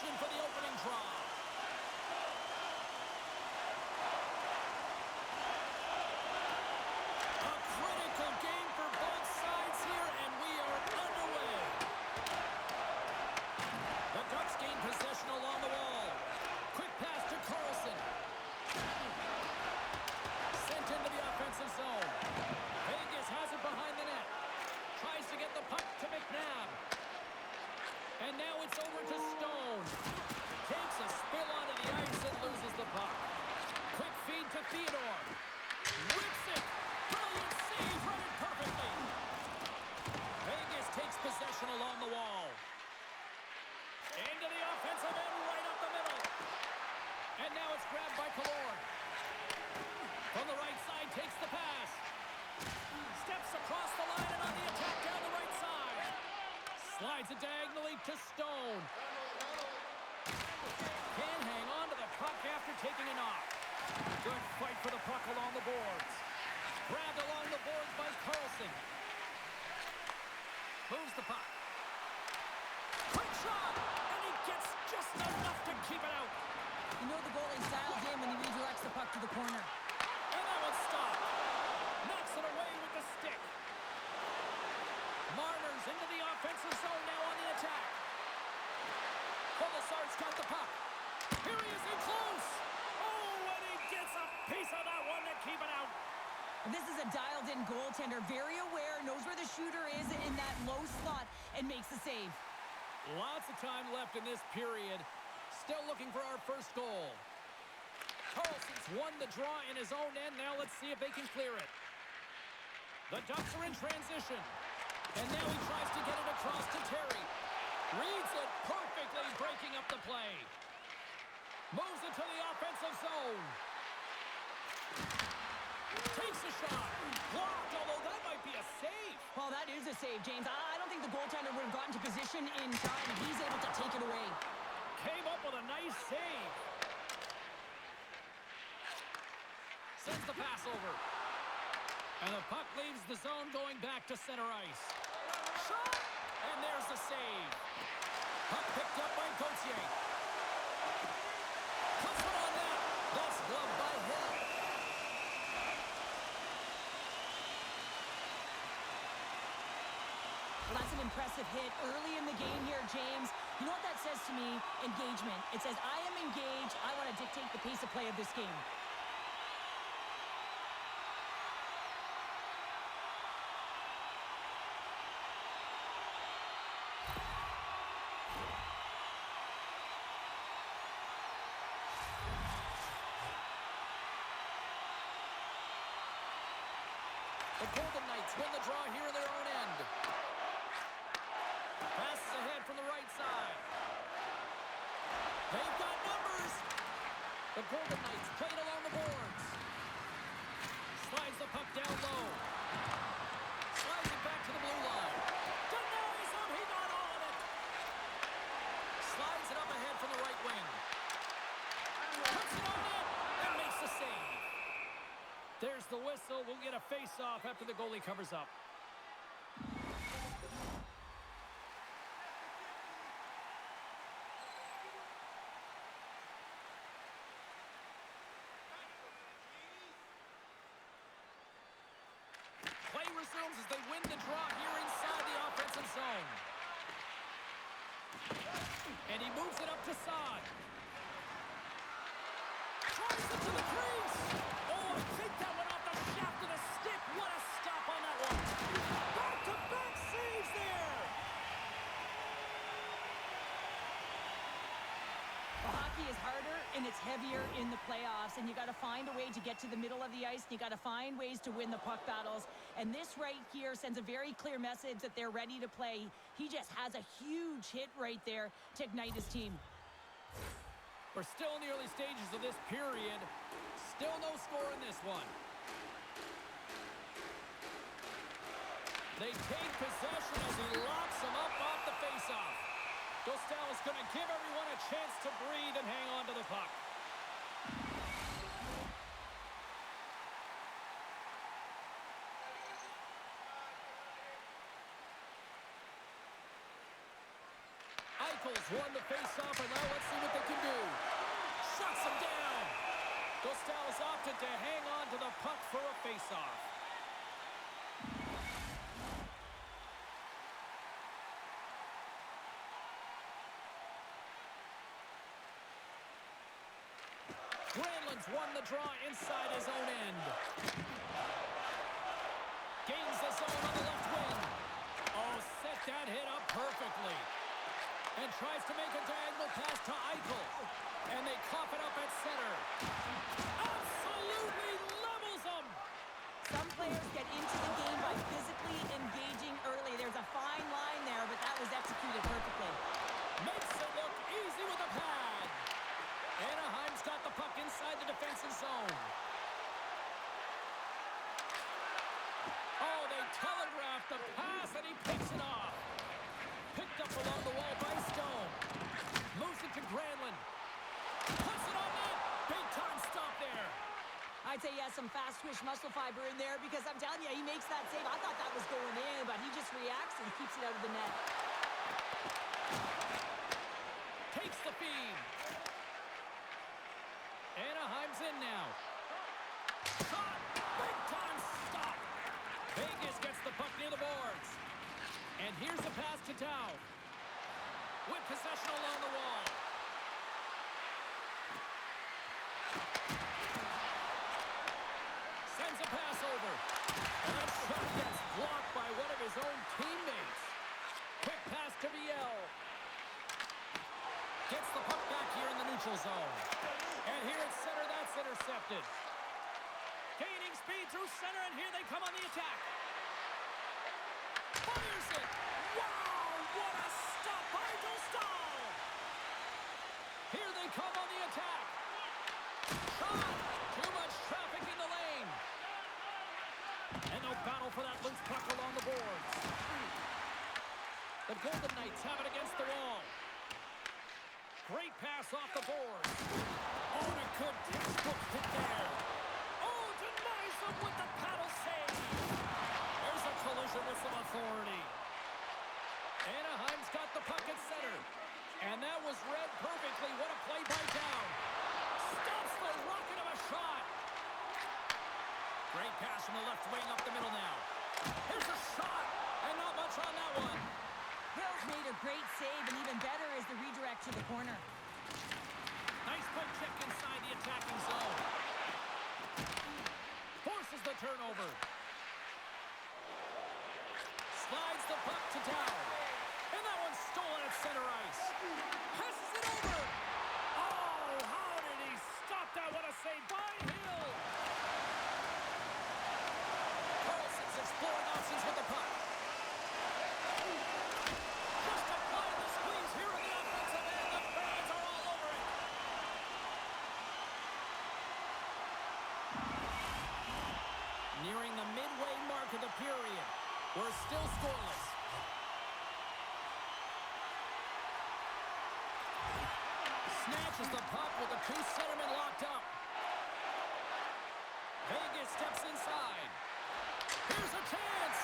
position for the opening draw. A critical game for both sides here, and we are underway. The Ducks gain possession along the wall. Quick pass to Carlson. Sent into the offensive zone. Vegas has it behind the net. Tries to get the puck to McNabb. And now it's over to Stone. Takes a spill onto the ice and loses the puck. Quick feed to Theodore. Rips it. Brilliant save. Run it perfectly. Vegas takes possession along the wall. Into the offensive end right up the middle. And now it's grabbed by Killorn. From the right side, takes the pass. Steps across the line and on the attack down the right side. Slides it diagonally to Stone. Can't hang on to the puck after taking a knock. Good fight for the puck along the boards. Grabbed along the boards by Carlson. Moves the puck. Quick shot! And he gets just enough to keep it out. You know the goalie's dialed in when he redirects the puck to the corner. And that one's stopped. Knocks it away with the stick. Marner's into the offensive zone now on the attack. Colasar's got the puck. Here he is in close. Oh, and he gets a piece of that one to keep it out. This is a dialed-in goaltender, very aware, knows where the shooter is in that low slot, and makes the save. Lots of time left in this period. Still looking for our first goal. Carlson's won the draw in his own end. Now let's see if they can clear it. The Ducks are in transition. And now he tries to get it across to Terry. Reads it perfectly, breaking up the play. Moves it to the offensive zone. Takes a shot. Blocked, although that might be a save. Well, that is a save, James. I don't think the goaltender would have gotten to position in time. He's able to take it away. Came up with a nice save. Sends the pass over. And the puck leaves the zone going back to center ice. Shot! And there's the save. Puck picked up by Gauthier. Puts it on net. That's gloved by Hill. Well, that's an impressive hit early in the game here, James. You know what that says to me? Engagement. It says, I am engaged. I want to dictate the pace of play of this game. The Golden Knights win the draw here in their own end. Passes ahead from the right side. They've got numbers. The Golden Knights play it along the boards. Slides the puck down low. Slides it back to the blue line. Denies him. He got all of it. Slides it up ahead from the right wing. Puts it on net and makes the save. There's the whistle. We'll get a face-off after the goalie covers up. Play resumes as they win the draw here inside the offensive zone. And he moves it up to Saad. Tries it to the crease. Oh, I think that went off the shaft of the stick. What a stop on that one. Back-to-back saves there. Well, hockey is harder and it's heavier in the playoffs, and you got to find a way to get to the middle of the ice, and you got to find ways to win the puck battles. And this right here sends a very clear message that they're ready to play. He just has a huge hit right there to ignite his team. We're still in the early stages of this period. Still no score in this one. They take possession as he locks them up off the faceoff. Dostal is going to give everyone a chance to breathe and hang on to the puck. Eccles won the face-off, and now let's see what they can do. Shuts him down. Gostal's opted to hang on to the puck for a face-off. Granlund's won the draw inside his own end. Gains the zone on the left wing. Oh, set that hit up perfectly. And tries to make a diagonal pass to Eichel. And they cough it up at center. Absolutely levels them. Some players get into the game by physically engaging early. There's a fine line there, but that was executed perfectly. Makes it look easy with a pad. Anaheim's got the puck inside the defensive zone. Oh, they telegraphed the pass, and he picks it off. Picked up along the wall by Stone. Moves it to Granlund. Puts it on net. Big time stop there. I'd say he has some fast twitch muscle fiber in there because I'm telling you, he makes that save. I thought that was going in, but he just reacts and keeps it out of the net. Takes the feed. Anaheim's in now. Shot. Big time stop. Vegas gets the puck near the boards. And here's a pass to Dow. With possession along the wall. Sends a pass over. And that shot gets blocked by one of his own teammates. Quick pass to Viel. Gets the puck back here in the neutral zone. And here at center, that's intercepted. Gaining speed through center, and here they come on the attack. Fires it. Wow, what a stop by Dostal. Here they come on the attack. Shot. Too much traffic in the lane. And they'll battle for that loose puck along the boards. The Golden Knights have it against the wall. Great pass off the boards. Oh, and a good textbook hit there. Oh, denies them with the paddle save. There's a collision with some authority. Anaheim's got the puck at center. And that was read perfectly. What a play by Dow. Stops the rocket of a shot. Great pass from the left wing up the middle now. Here's a shot. And not much on that one. Hill's made a great save, and even better is the redirect to the corner. Nice poke check inside the attacking zone. Forces the turnover. Slides the puck to Dow. And that one's stolen at center ice. Passes it over. Oh, how did he stop that? What a save by Hill. Carlson's exploring options with the puck. Just applying the squeeze here in the offensive end. The fans are all over it. Nearing the midway mark of the period. We're still scoreless. Snatches the puck with the two centermen locked up. Vegas steps inside. Here's a chance.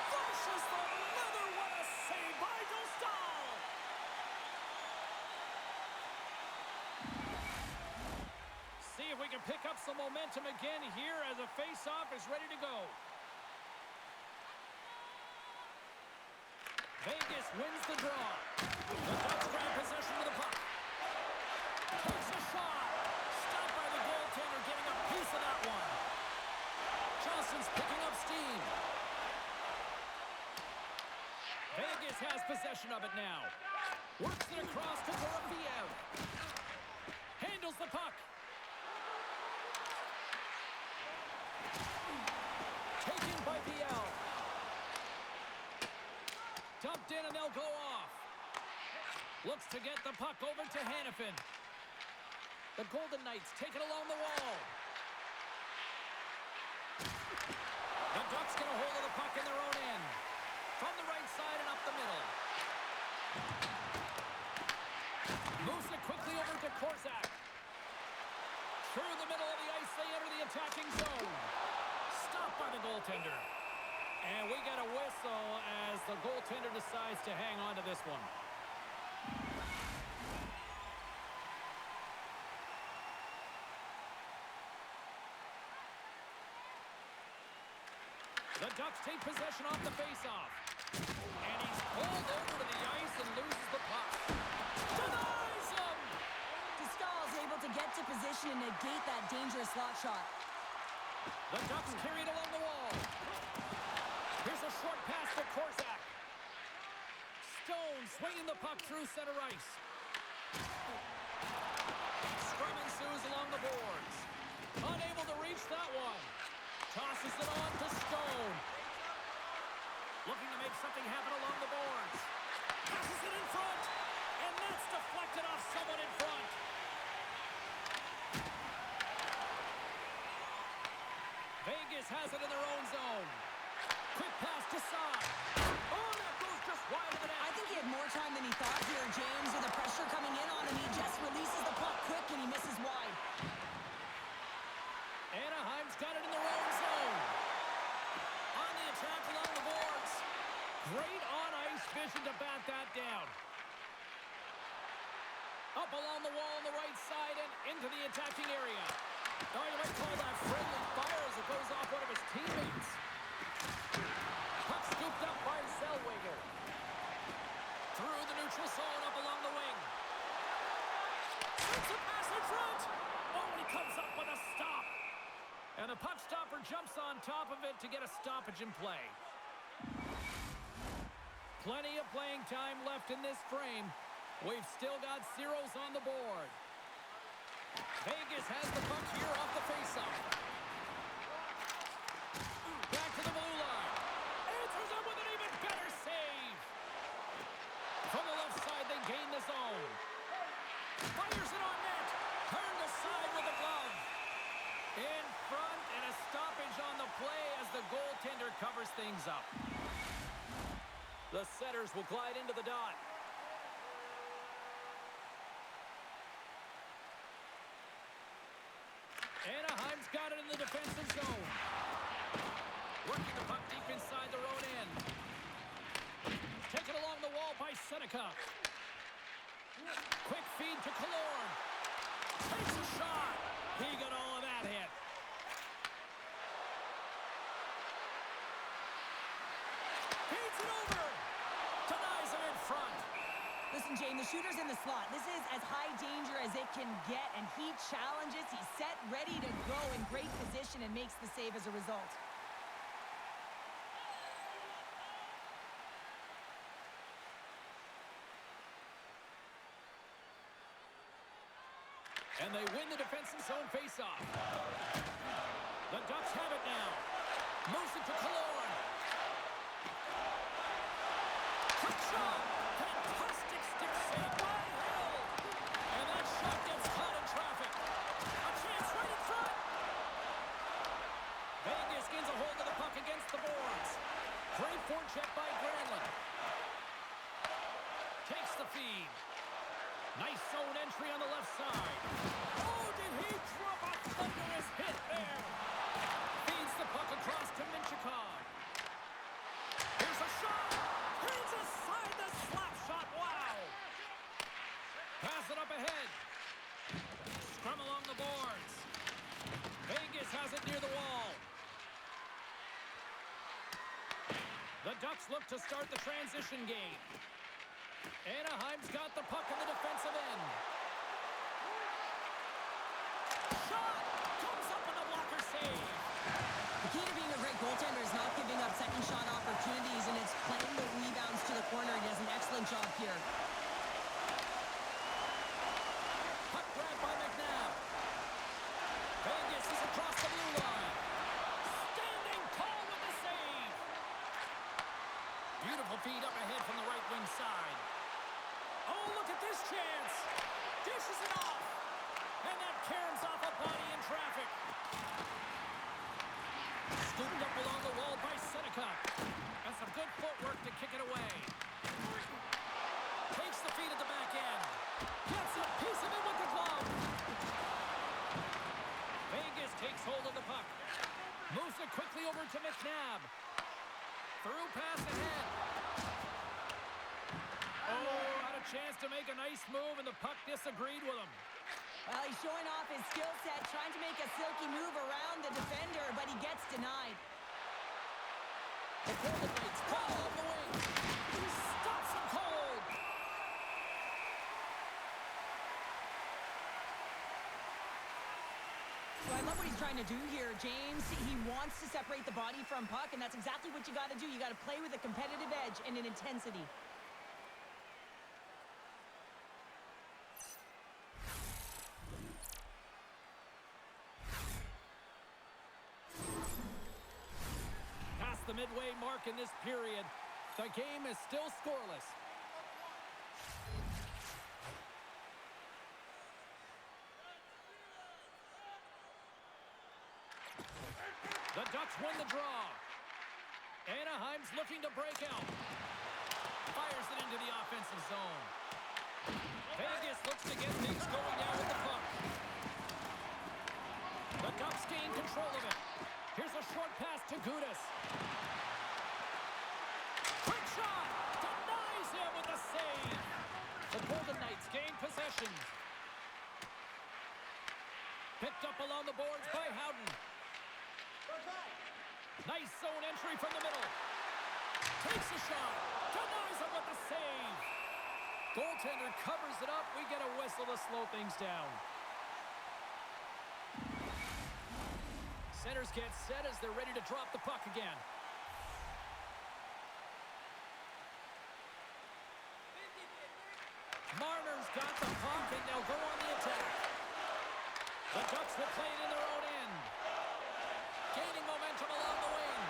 Flushes the leather. What a save by Dostal. See if we can pick up some momentum again here as a face-off is ready to go. Vegas wins the draw. The Ducks grab possession of the puck. Takes a shot. Stopped by the goaltender, getting a piece of that one. Johnson's picking up steam. Vegas has possession of it now. Works it across to Vorobiev. Handles the puck. Taken by Viel. Dumped in and they'll go off. Looks to get the puck over to Hanifin. The Golden Knights take it along the wall. The Ducks get a hold of the puck in their own end. From the right side and up the middle. Moves it quickly over to Korczak. Through the middle of the ice, they enter the attacking zone. Stopped by the goaltender. And we get a whistle as the goaltender decides to hang on to this one. The Ducks take possession off the faceoff. And he's pulled over to the ice and loses the puck. Denies him! Stahl's able to get to position and negate that dangerous slot shot. The Ducks carry it along the wall. Here's a short pass to Korczak. Stone swinging the puck through center ice. Scrum ensues along the boards. Unable to reach that one. Tosses it on to Stone. Looking to make something happen along the boards. Passes it in front. And that's deflected off someone in front. Vegas has it in their own zone. Quick pass to Saad. Oh, that goes just wide of the net. I think he had more time than he thought here, James. With the pressure coming in on him, he just releases the puck quick and he misses wide. Anaheim's got it in their own zone. On the attack along the boards. Great on-ice vision to bat that down. Up along the wall on the right side and into the attacking area. Now you might call that friendly fire as it goes off one of his teammates. Puck scooped up by Zellweger. Through the neutral zone up along the wing. Sends a pass in front. Oh, and he comes up with a stop. And the puck stopper jumps on top of it to get a stoppage in play. Plenty of playing time left in this frame. We've still got zeros on the board. Vegas has the puck here off the faceoff. Back to the blue line. Answers it with an even better save. From the left side, they gain the zone. Fires it on net. Turned aside with a glove. In front, and a stoppage on the play as the goaltender covers things up. The setters will glide into the dot. Anaheim's got it in the defensive zone. Working the puck deep inside their own end. Taken along the wall by Seneca. Quick feed to Killorn. Takes a shot. He got all of that hit. Feeds it over. Denies him in front. Listen, Jane, the shooter's in the slot. This is as high danger as it can get, and he challenges. He's set, ready to go, in great position, and makes the save as a result. And they win the defensive zone faceoff. The Ducks have it now. Moves it to Killorn. Quick shot. Fantastic stick save by Hill. And that shot gets caught in traffic. A chance right in front. Vegas gains a hold of the puck against the boards. Great forecheck by Granlund. Takes the feed. Nice zone entry on the left side. Oh, did he drop a thunderous hit there? Feeds the puck across to Minchikov. Here's a shot. Here's aside the slap shot. Wow. Pass it up ahead. Scrum along the boards. Vegas has it near the wall. The Ducks look to start the transition game. Anaheim's got the puck in the defensive end. Shot! Comes up with a blocker save. The key to being a great goaltender is not giving up second shot opportunities, and it's playing the rebounds to the corner. He does an excellent job here. Puck grab by McNabb. Vegas is across the blue line. Standing tall with the save. Beautiful feed up ahead from the right wing side. Oh, look at this chance. Dishes it off. And that caroms off a body in traffic. Scooped up along the wall by Seneca. And some good footwork to kick it away. Takes the feed at the back end. Gets a piece of it with the glove. Vegas takes hold of the puck. Moves it quickly over to McNabb. Through pass ahead. Oh, had a chance to make a nice move, and the puck disagreed with him. Well, he's showing off his skill set, trying to make a silky move around the defender, but he gets denied. The Golden Knights ball on the wing. He stops him cold. So I love what he's trying to do here, James. He wants to separate the body from puck, and that's exactly what you got to do. You got to play with a competitive edge and an intensity. Past the midway mark in this period, the game is still scoreless. The Ducks win the draw. Anaheim's looking to break out. Fires it into the offensive zone. Vegas looks to get things going down with the puck. The Ducks gain control of it. Here's a short pass to Gudas. Quick shot! Denies him with the save. The Golden Knights gain possession. Picked up along the boards by Howden. Nice zone entry from the middle. Takes a shot. Denies him with the save. Goaltender covers it up. We get a whistle to slow things down. Centers get set as they're ready to drop the puck again. Marner's got the puck, and they'll go on the attack. The Ducks will play it in their own end. Gaining momentum along the wing.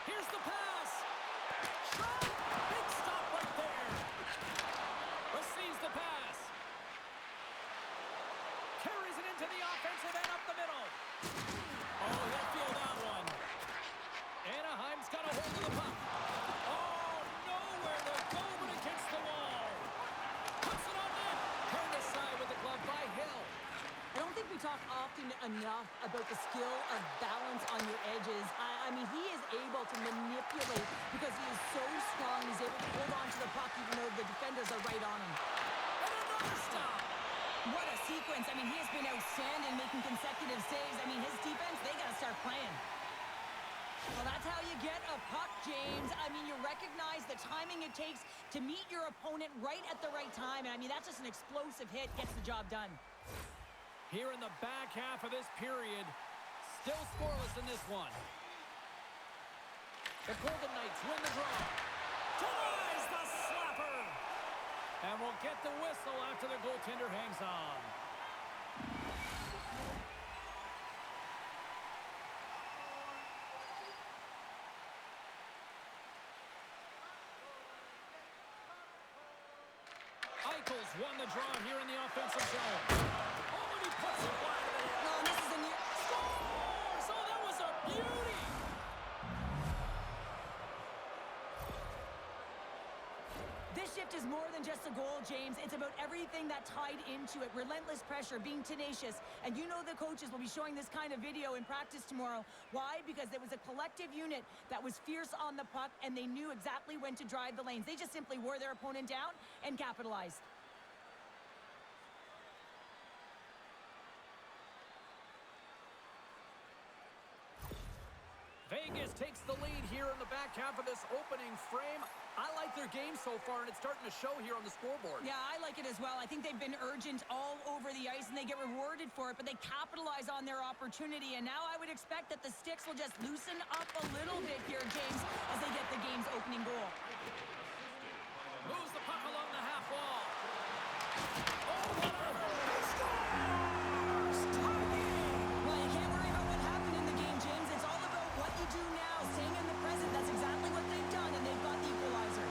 Here's the pass. Shot! Big stop right there. Receives the pass. Carries it into the offensive end up the middle. Oh, he'll feel that one. Anaheim's got a hold of the puck. Oh, nowhere to go but against the wall. Puts it on net. Turned aside with the glove by Hill. I don't think we talk often enough about the skill of balance on your edges. I mean, he is able to manipulate because he is so strong. He's able to hold on to the puck even though the defenders are right on him. And another stop. What a sequence. I mean, he has been outstanding making consecutive saves. I mean, his defense, they got to start playing. Well, that's how you get a puck, James. I mean, you recognize the timing it takes to meet your opponent right at the right time. And I mean, that's just an explosive hit. Gets the job done. Here in the back half of this period, still scoreless in this one. The Golden Knights win the draw. Denies the slapper. And we'll get the whistle after the goaltender hangs on. Eichel's won the draw here in the offensive zone. Oh, and he puts it wide of the net. No, this is a near... Scores! Oh, that was a beauty! This shift is more than just a goal, James. It's about everything that tied into it. Relentless pressure, being tenacious. And you know the coaches will be showing this kind of video in practice tomorrow. Why? Because there was a collective unit that was fierce on the puck, and they knew exactly when to drive the lanes. They just simply wore their opponent down and capitalized. Vegas takes the lead here in the back half of this opening frame. I like their game so far, and it's starting to show here on the scoreboard. Yeah, I like it as well. I think they've been urgent all over the ice, and they get rewarded for it, but they capitalize on their opportunity. And now I would expect that the sticks will just loosen up a little bit here, James, as they get the game's opening goal. Moves the puck along the half wall. Oh, what a... Well, you can't worry about what happened in the game, James. It's all about what you do now, staying in the present. That's exactly what they've done, and they've got the equalizer.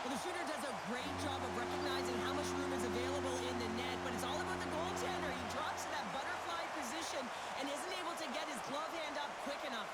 Well, the shooter does a great job of recognizing how much room is available in the net, but it's all about the goaltender. He drops to that butterfly position and isn't able to get his glove hand up quick enough.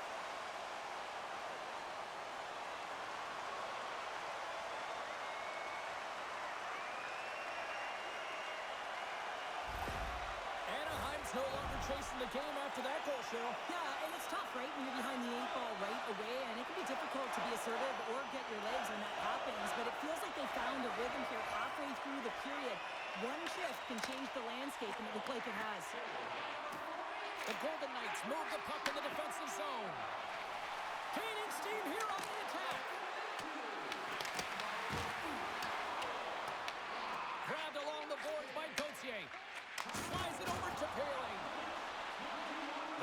Anaheim's no longer chasing the game after that goal, Cheryl. Yeah, and it's tough, right, when you're behind the 8 ball right away, and it can be difficult to be assertive or get your legs when that happens, but it feels like they found a rhythm here halfway through the period. One shift can change the landscape, and it looked like it has. The Golden Knights move the puck in the defensive zone. Gaining steam here on the attack. Grabbed along the boards by Gauthier. Slides it over to Perry.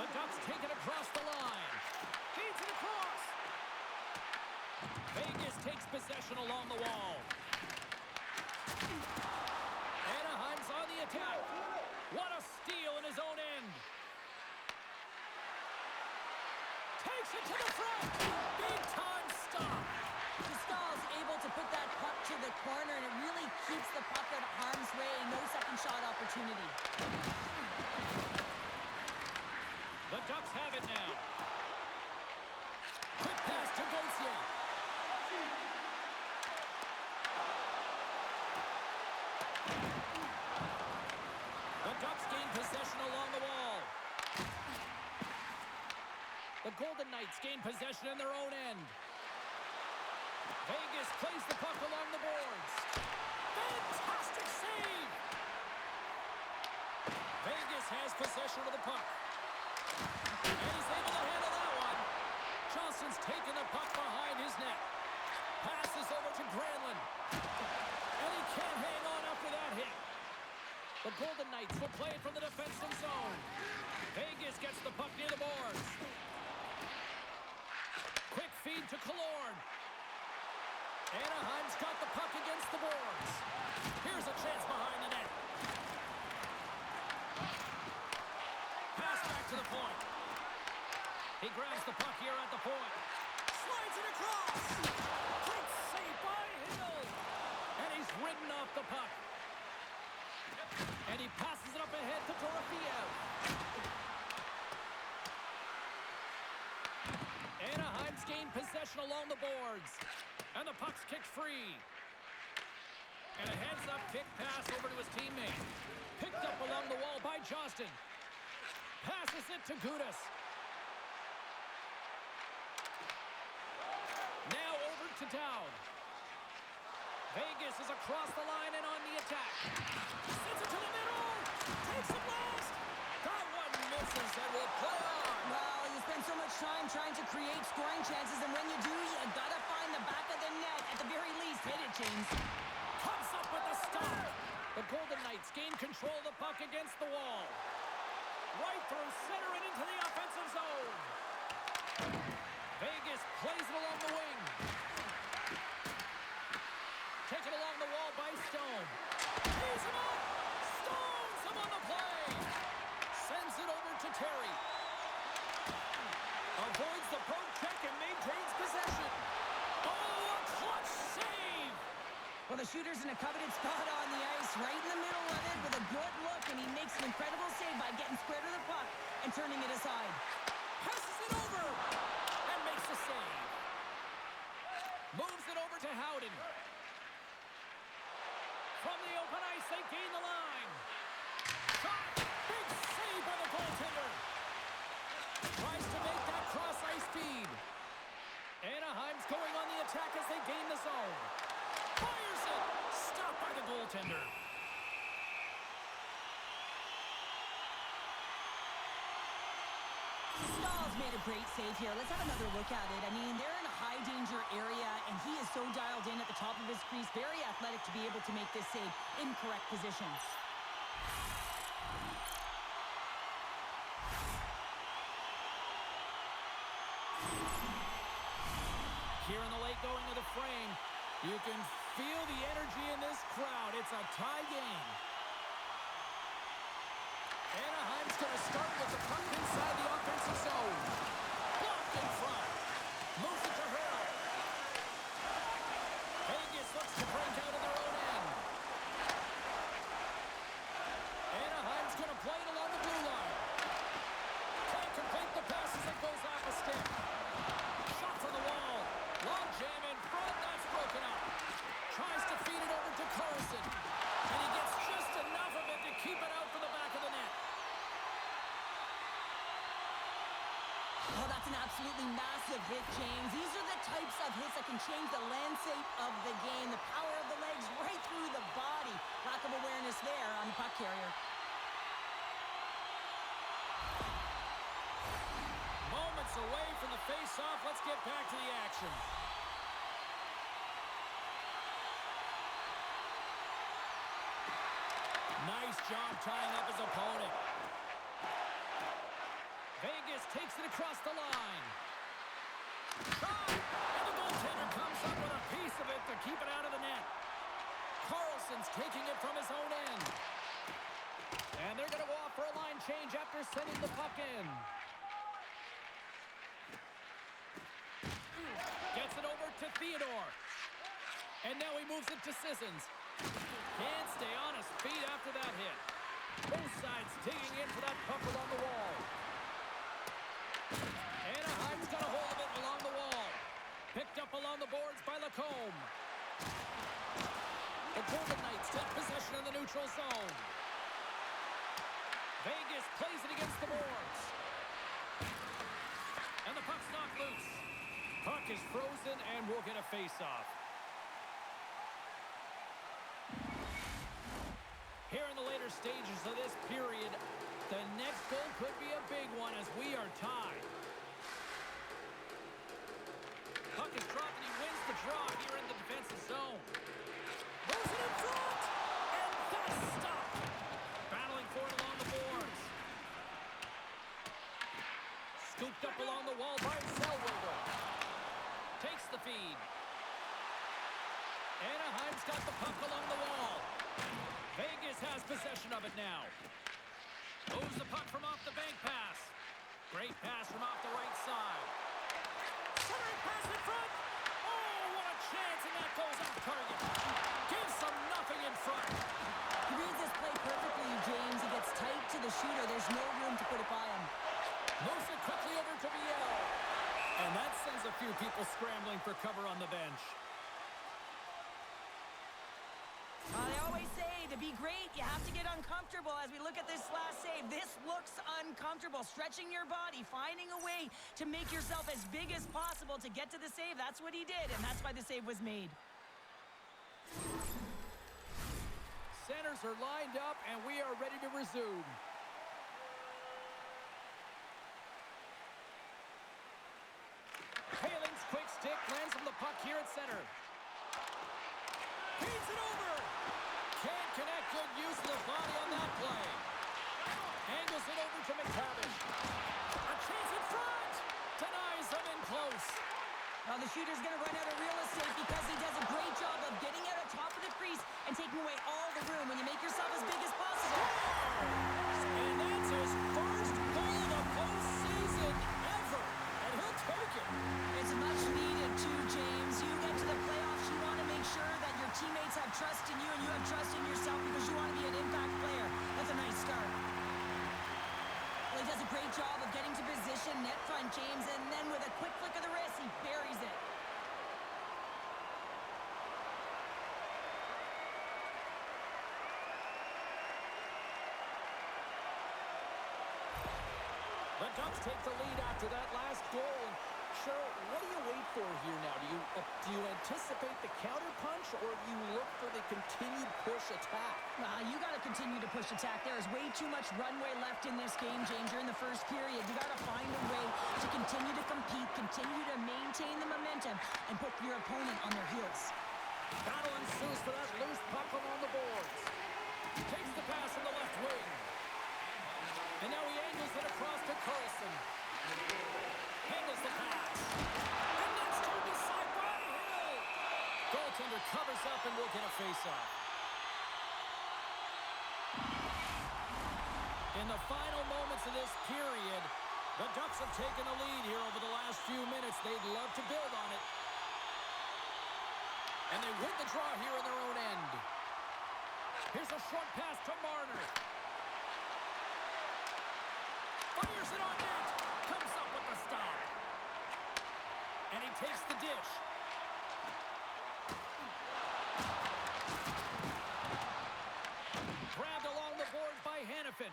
The Ducks take it across the line. Feeds it across. Vegas takes possession along the wall. Anaheim's on the attack. What a steal in his own end. Takes it to the front. Big time stop. Stahl's able to put that puck to the corner, and it really keeps the puck out of harm's way. No second shot opportunity. The Ducks have it now. Quick pass to Gauthier. The Ducks gain possession along the wall. The Golden Knights gain possession in their own end. Vegas plays the puck along the boards. Fantastic save! Vegas has possession of the puck. And he's able to handle that one. Johnson's taking the puck behind his net. Passes over to Granlund. And he can't hang on after that hit. The Golden Knights will play it from the defensive zone. Vegas gets the puck near the boards. Quick feed to Killorn. Anaheim's got the puck against the boards. Here's a chance behind the net. Pass back to the point. He grabs the puck here at the point. Slides it across. Great save by Hill. And he's ridden off the puck. And he passes it up ahead to Dorofeev. Anaheim's gained possession along the boards. And the puck's kicked free. And a heads-up kick pass over to his teammate. Picked up along the wall by Johnston. Passes it to Gudas. Now over to Dowd. Vegas is across the line and on the attack. Sends it to the middle. Takes the blast. That one misses and will play on. Well, you spend so much time trying to create scoring chances, and when you do, you gotta find the back of the net. At the very least, hit it, James. Comes up with the stop. The Golden Knights gain control of the puck against the wall. Right through center and into the offensive zone. Vegas plays it along the wing. Taken along the wall by Stone. He's him up. Stones him on the play. Sends it over to Terry. Avoids the poke check and maintains possession. Oh, a clutch save. Well, the shooter's in a coveted spot on the ice, right in the middle of it with a good look, and he makes an incredible save by getting square to the puck and turning it aside. Passes it over and makes the save. Moves it over to Howden. From the open ice, they gain the line. Shot! Big save by the goaltender. Tries to make that cross-ice feed. Anaheim's going on the attack as they gain the zone. Fires it! Stopped by the goaltender. Stahl's made a great save here. Let's have another look at it. I mean, they're in a high-danger area, and he is so dialed in at the top of his crease. Very athletic to be able to make this save in correct positions. Here in the late going of the frame, you can feel the energy in this crowd. It's a tie game. Anaheim's going to start with the puck inside the offensive zone. Blocked in front. Moves it to Hurl. Vegas looks to break out of their own end. Anaheim's going to play it along the blue line. Can't complete the pass as it goes off a stick. Shot for the wall. Long jam in front. That's broken up. Tries to feed it over to Carlson. And he gets just enough of it to keep it out for the back of the net. Oh, that's an absolutely massive hit, James. These are the types of hits that can change the landscape of the game. The power of the legs right through the body. Lack of awareness there on the puck carrier. Moments away from the face-off. Let's get back to the action. Nice job tying up his opponent. Vegas takes it across the line. Shot! And the goaltender comes up with a piece of it to keep it out of the net. Carlson's taking it from his own end. And they're going to go off for a line change after sending the puck in. Gets it over to Theodore. And now he moves it to Sissons. Can't stay on his feet after that hit. Both sides digging into that puck along the wall. Anaheim's got a hold of it along the wall. Picked up along the boards by Lacombe. The Golden Knights take possession in the neutral zone. Vegas plays it against the boards. And the puck's knocked loose. Puck is frozen and we'll get a face-off. Here in the later stages of this period, the next goal could be a big one as we are tied. Puck is dropped and he wins the draw here in the defensive zone. Moves it in front! And that's stopped! Battling for it along the boards. Scooped up along the wall by Zellweger. Takes the feed. Anaheim's got the puck along the wall. Vegas has possession of it now. Moves the puck from off the bank pass. Great pass from off the right side. Centering pass in front. Oh, what a chance, and that goes off target. Gives them nothing in front. He reads this play perfectly, James. He gets tight to the shooter. There's no room to put it by him. Moves it quickly over to Biel. And that sends a few people scrambling for cover on the bench. They always say to be great, you have to get uncomfortable. As we look at this last save, this looks uncomfortable. Stretching your body, finding a way to make yourself as big as possible to get to the save. That's what he did, and that's why the save was made. Centers are lined up, and we are ready to resume. Paling's quick stick lands from the puck here at center. Feeds it over. Can't connect. Good use of the body on that play. Angles it over to McTavish. A chance in front. Denies them in close. Well, the shooter's going to run out of real estate because he does a great job of getting out on top of the crease and taking away all the room when you make yourself as big as possible. And that's his first goal of the postseason ever. And he'll take it. It's much needed too, James. You get to the playoffs, you want to make sure that your teammates have trust in you and you have trust in yourself because you want to be an impact player. That's a nice start. Well, he does a great job of getting to position, net front, James, and then with a quick flick of the wrist, he buries it. The Ducks take the lead after that last goal. Cheryl, what do you wait for here now? Do you anticipate the counterpunch, or do you look for the continued push attack? You got to continue to push attack. There is way too much runway left in this game, James. You're in the first period. You got to find a way to continue to compete, continue to maintain the momentum, and put your opponent on their heels. Battle ensues for that loose puck along the boards. Takes the pass on the left wing. And now he angles it across to Carlson. Handles the pass. And that's turned aside by Hill. Goaltender covers up and we'll get a face-off. In the final moments of this period, the Ducks have taken the lead here over the last few minutes. They'd love to build on it. And they win the draw here in their own end. Here's a short pass to Marner. Fires it on net. Comes up with the stop. And he takes the dish. Grabbed along the boards by Hannafin.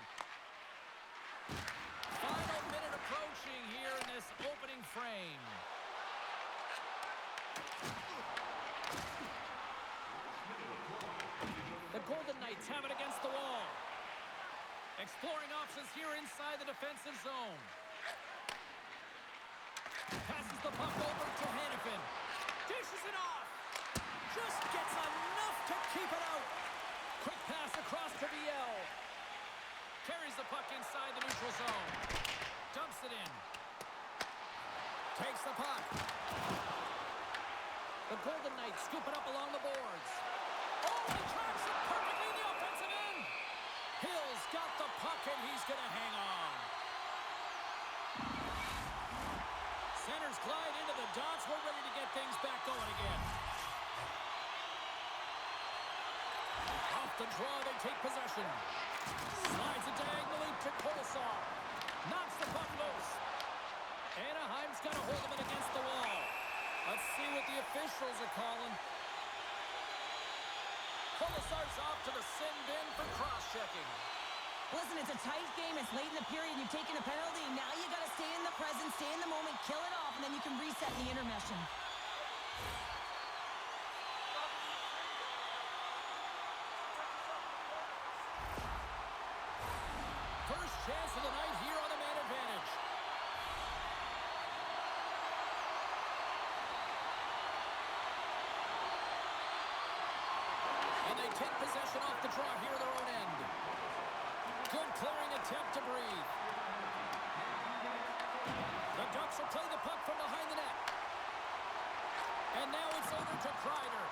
Final minute approaching here in this opening frame. The Golden Knights have it against the wall. Exploring options here inside the defensive zone. puck inside the neutral zone. Dumps it in. Takes the puck. The Golden Knights scoop it up along the boards. Oh, he tracks it perfectly in the offensive end. Hill's got the puck, and he's going to hang on. Centers glide into the dots. We're ready to get things back going again. Off the draw, they take possession. Slides it diagonally to Kolosov. Knocks the puck loose. Anaheim's got a hold of it against the wall. Let's see what the officials are calling. Kolosov's off to the sin bin for cross-checking. Listen, it's a tight game. It's late in the period. You've taken a penalty. Now you got to stay in the present, stay in the moment, kill it off, and then you can reset the intermission. First chance of the night here on the man advantage. And they take possession off the draw here at their own end. Good clearing attempt to breathe. The Ducks will play the puck from behind the net. And now it's over to Kreider.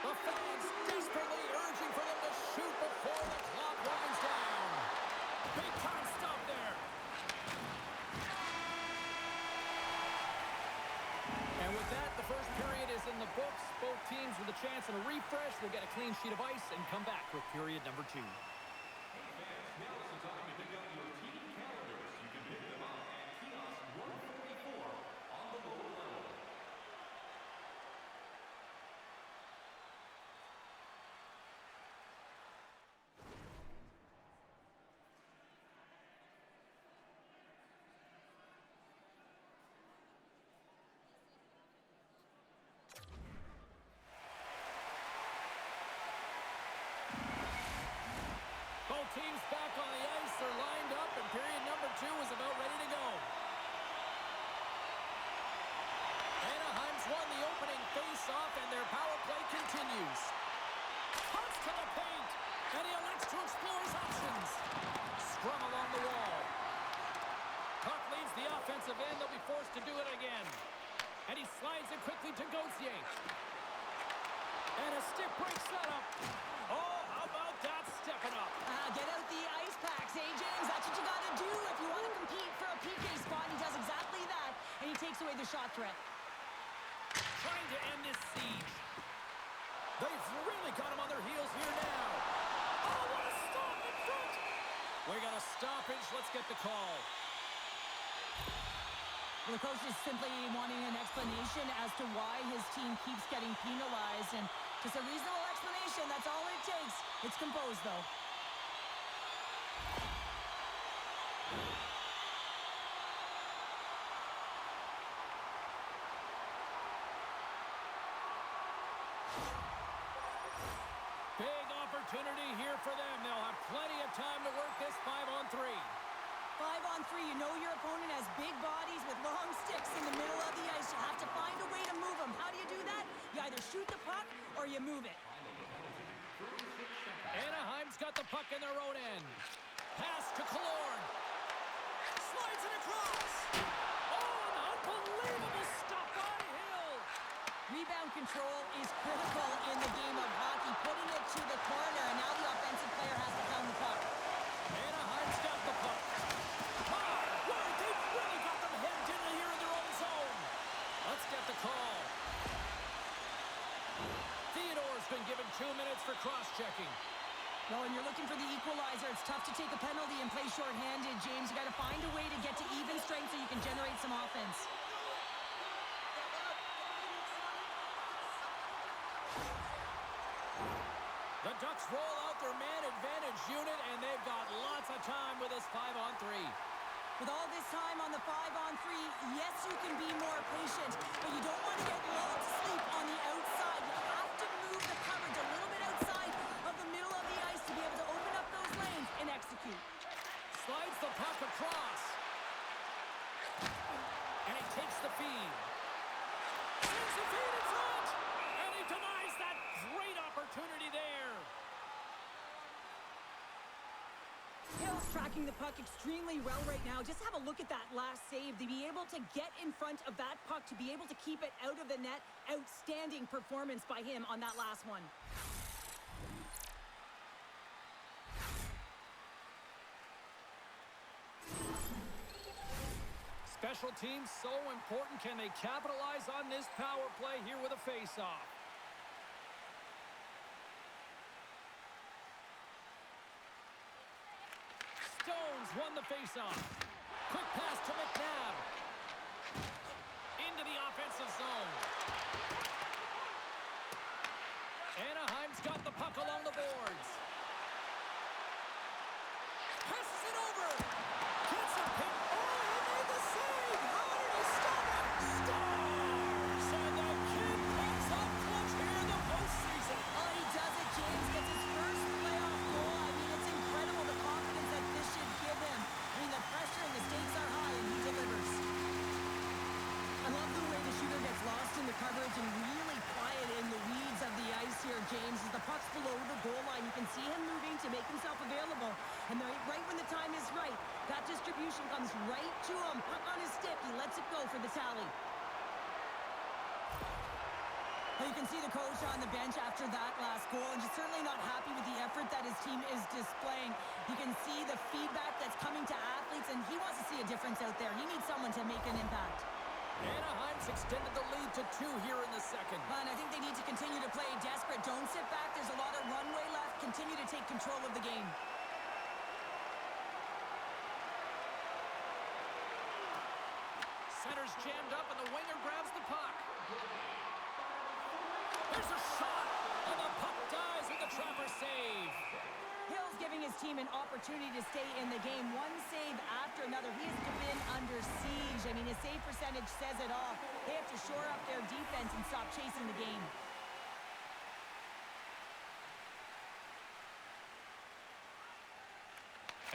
The fans desperately urging for them to shoot before the clock winds down. Big time stop there. And with that, the first period is in the books. Both teams with a chance at a refresh will get a clean sheet of ice and come back with period number 2. Both teams back on the ice. They're lined up, and period number 2 is about ready to go. Anaheim's won the opening face-off, and their power play continues. Punts to the paint, and he elects to explore his options. Scrum along the wall. Puck leaves the offensive end. They'll be forced to do it again. And he slides it quickly to Gauthier. And a stick break setup. Oh, how about that stepping up? Get out the ice packs, eh, James? That's what you got to do if you want to compete for a PK spot. He does exactly that, and he takes away the shot threat. Trying to end this siege. They've really got him on their heels here now. Oh, what a stop in front. We got a stoppage. Let's get the call. Well, the coach is simply wanting an explanation as to why his team keeps getting penalized, and just a reasonable explanation. That's all it takes. It's composed, though. Big opportunity here for them. They'll have plenty of time to work this 5-on-3. 5-on-3, you know your opponent has big bodies with long sticks in the middle of the ice. You have to find a way to move them. How do you do that? You either shoot the puck or you move it. Anaheim's got the puck in their own end. Pass to Killorn. Slides it across. Oh, an unbelievable stop by Hill. Rebound control is critical in the game of hockey. Putting it to the corner, and now the offensive player has to pound the puck. Anaheim's got the puck. My word, they've really got them hemmed in here in their own zone. Let's get the call. Theodore's been given 2 minutes for cross-checking. Well, when you're looking for the equalizer, it's tough to take a penalty and play shorthanded, James. You got to find a way to get to even strength so you can generate some offense. The Ducks roll out their man advantage unit, and they've got lots of time with this 5-on-3. With all this time on the 5-on-3, yes, you can be more patient, but you don't want to get lulled to sleep on the outside. You have to move the coverage a little bit outside of the middle of the ice to be able to open up those lanes and execute. Slides the puck across. And he takes the feed. Sends the feed in front. And he denies that great opportunity there. Hill's Ducks tracking the puck extremely well right now. Just have a look at that last save. To be able to get in front of that puck, to be able to keep it out of the net. Outstanding performance by him on that last one. Special teams so important. Can they capitalize on this power play here with a face-off? Stones won the face-off. Quick pass to McNabb. Into the offensive zone. Anaheim's got the puck along the boards. Passes it over. Gets a pick. Oh, he made the save. How did he stop it? Stars. And the kid comes up clutch here in the postseason. Oh, he does it, James. Gets his first playoff goal. I mean, it's incredible the confidence that this should give him. I mean, the pressure and the stakes are high, and he delivers. I love the way the shooter gets lost in the coverage and really quiet in the weeds of the ice here, James. As the puck's below the goal line, you can see him moving to make himself available. And right when the time is right, that distribution comes right to him. Puck on his stick. He lets it go for the tally. Well, you can see the coach on the bench after that last goal, and he's certainly not happy with the effort that his team is displaying. You can see the feedback that's coming to athletes, and he wants to see a difference out there. He needs someone to make an impact. Anaheim's extended the lead to 2 here in the second. And I think they need to continue to play desperate. Don't sit back. There's a lot of runway left. Continue to take control of the game. Center's jammed up, and the winger grabs the puck. There's a shot, and the puck dies with the Trapper save. Hill's giving his team an opportunity to stay in the game. One save after another. He has been under siege. I mean, his save percentage says it all. They have to shore up their defense and stop chasing the game.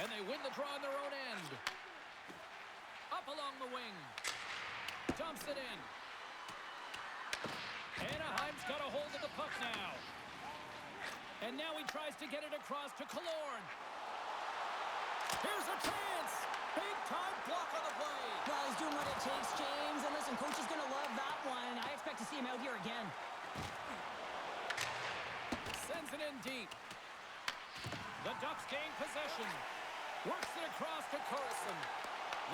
And they win the draw on their own end. Up along the wing. Dumps it in. Anaheim's got a hold of the puck now. And now he tries to get it across to Killorn. Here's a chance. Big time block on the play. Well, he's doing what it takes, James. And listen, coach is going to love that one. I expect to see him out here again. Sends it in deep. The Ducks gain possession. Works it across to Carlson.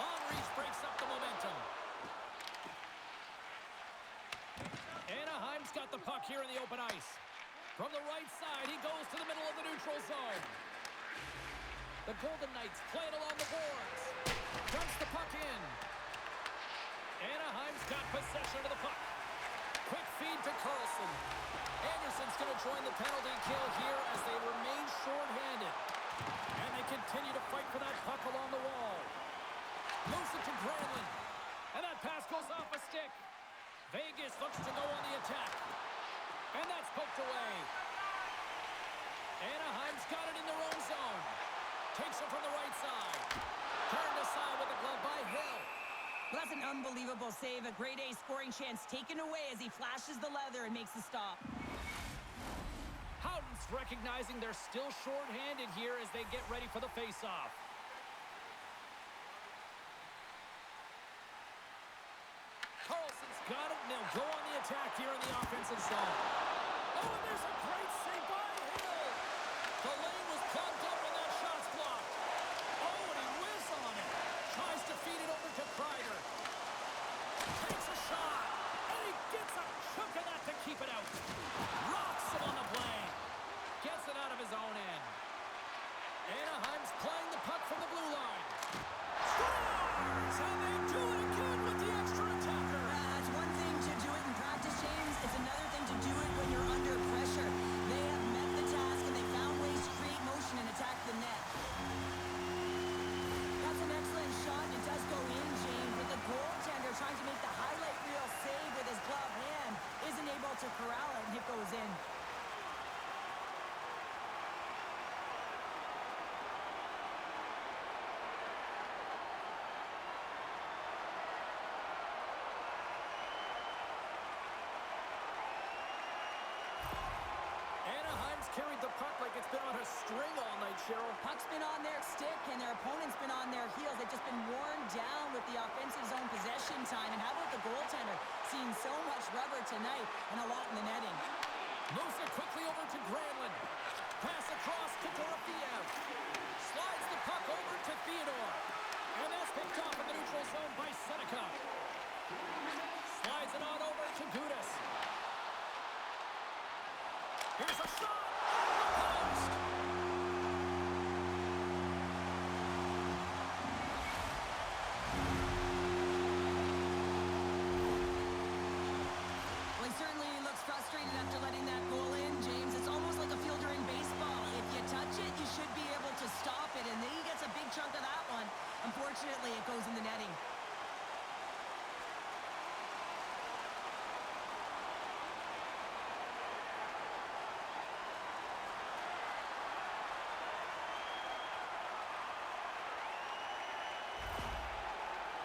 Long reach breaks up the momentum. Anaheim's got the puck here in the open ice. From the right side, he goes to the middle of the neutral zone. The Golden Knights play it along the boards. Dumps the puck in. Anaheim's got possession of the puck. Quick feed to Carlson. Anderson's going to join the penalty kill here as they remain short-handed. And they continue to fight for that puck along the wall. Moves it to Granlund. And that pass goes off a stick. Vegas looks to go on the attack. And that's poked away. Anaheim's got it in their own zone. Takes it from the right side. Turned aside with the glove by Hill. Well, that's an unbelievable save. A grade A scoring chance taken away as he flashes the leather and makes the stop. Houghton's recognizing they're still short-handed here as they get ready for the face-off. Carlson's got it, and they'll go on the attack here in the offensive zone. Oh, and there's a great save by Hill. The lane was plugged up, and that shot's blocked. Oh, and he whizzes on it. Tries to feed it over to Kreider. Takes a shot, and he gets a chunk of that to keep it out. Rocks him on the play. Gets it out of his own end. Anaheim's playing the puck from the blue line. Scores! And they do it again with the extra attacker. It's one thing to do it in practice, James. It's another thing to do it when you're under pressure. They have met the task, and they found ways to create motion and attack the net. That's an excellent shot. It does go in, James, but the goaltender trying to make the highlight reel save with his glove hand isn't able to corral it, and it goes in. carried the puck like it's been on a string all night, Cheryl. Puck's been on their stick, and their opponent's been on their heels. They've just been worn down with the offensive zone possession time. And how about the goaltender? Seeing so much rubber tonight and a lot in the netting. Moves it quickly over to Granlund. Pass across to Dorofeev. Slides the puck over to Theodore. And that's picked off in the neutral zone by Seneca. Slides it on over to Gudas. Here's a shot on the post. Well, he certainly looks frustrated after letting that goal in, James. It's almost like a fielder in baseball. If you touch it, you should be able to stop it, and then he gets a big chunk of that one. Unfortunately, it goes in the netting.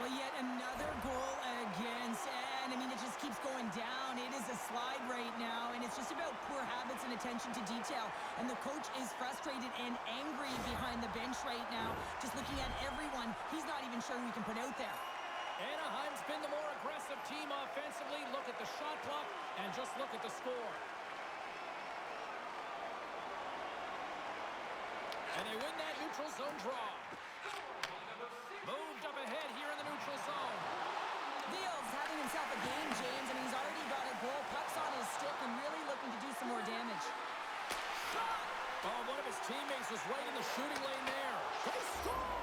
Well, yet another goal against, and I mean, it just keeps going down. It is a slide right now, and it's just about poor habits and attention to detail. And the coach is frustrated and angry behind the bench right now, just looking at everyone he's not even sure who he can put out there. Anaheim's been the more aggressive team offensively. Look at the shot clock and just look at the score. And they win that neutral zone draw. Moved up ahead here in the neutral zone. Neal's having himself a game, James. I mean, he's already got a goal. Puck's on his stick and really looking to do some more damage. Shot! Oh, one of his teammates was right in the shooting lane there. They score!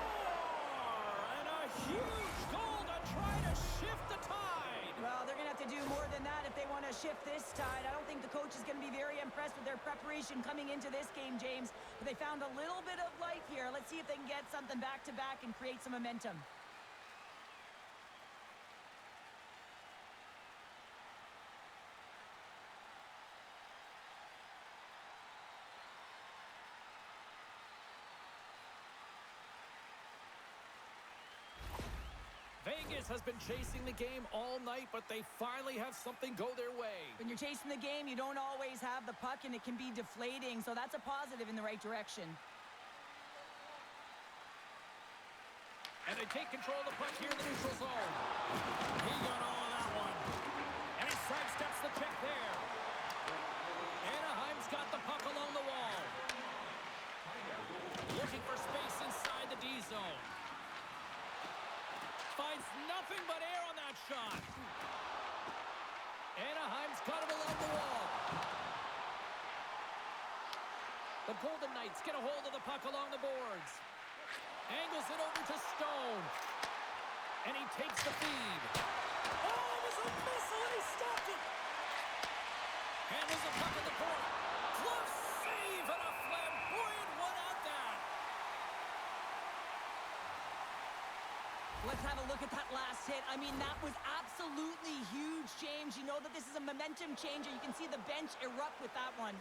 And a huge goal to try to shift the tide. Well, they're going to have to do more than that if they want to shift this tide. I don't think the coach is going to be very impressed with their preparation coming into this game, James. But they found a little bit of life here. Let's see if they can get something back-to-back and create some momentum. Vegas has been chasing the game all night, but they finally have something go their way. When you're chasing the game, you don't always have the puck, and it can be deflating, so that's a positive in the right direction. And they take control of the puck here in the neutral zone. He got all of that one. And he sidesteps the check there. Anaheim's got the puck along the wall. Looking for space inside the D zone. Finds nothing but air on that shot. Anaheim's got it along the wall. The Golden Knights get a hold of the puck along the boards. Angles it over to Stone. And he takes the feed. Oh, it was a missile and he stopped it. Handles the puck in the corner. Close save and a flamboyant one at that. Let's have a look at that last hit. I mean, that was absolutely huge, James. You know that this is a momentum changer. You can see the bench erupt with that one.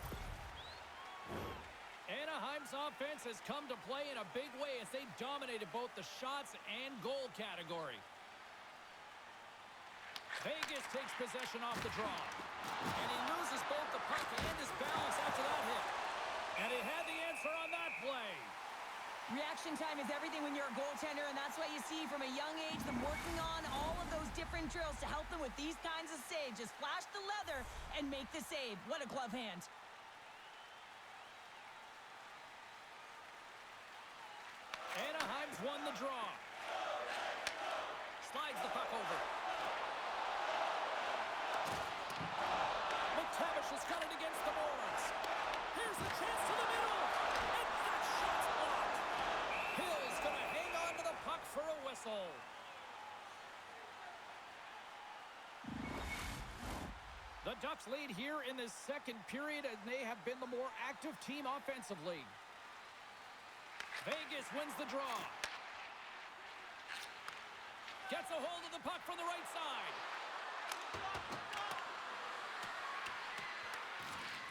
Anaheim's offense has come to play in a big way as they dominated both the shots and goal category. Vegas takes possession off the draw. And he loses both the puck and his balance after that hit. And he had the answer on that play. Reaction time is everything when you're a goaltender, and that's why you see from a young age them working on all of those different drills to help them with these kinds of saves. Just flash the leather and make the save. What a glove hand. Anaheim's won the draw. Slides the puck over. McTavish has got it against the boards. Here's the chance to the middle. And that shot's blocked. Hill's going to hang on to the puck for a whistle. The Ducks lead here in the second period, and they have been the more active team offensively. Vegas wins the draw. Gets a hold of the puck from the right side.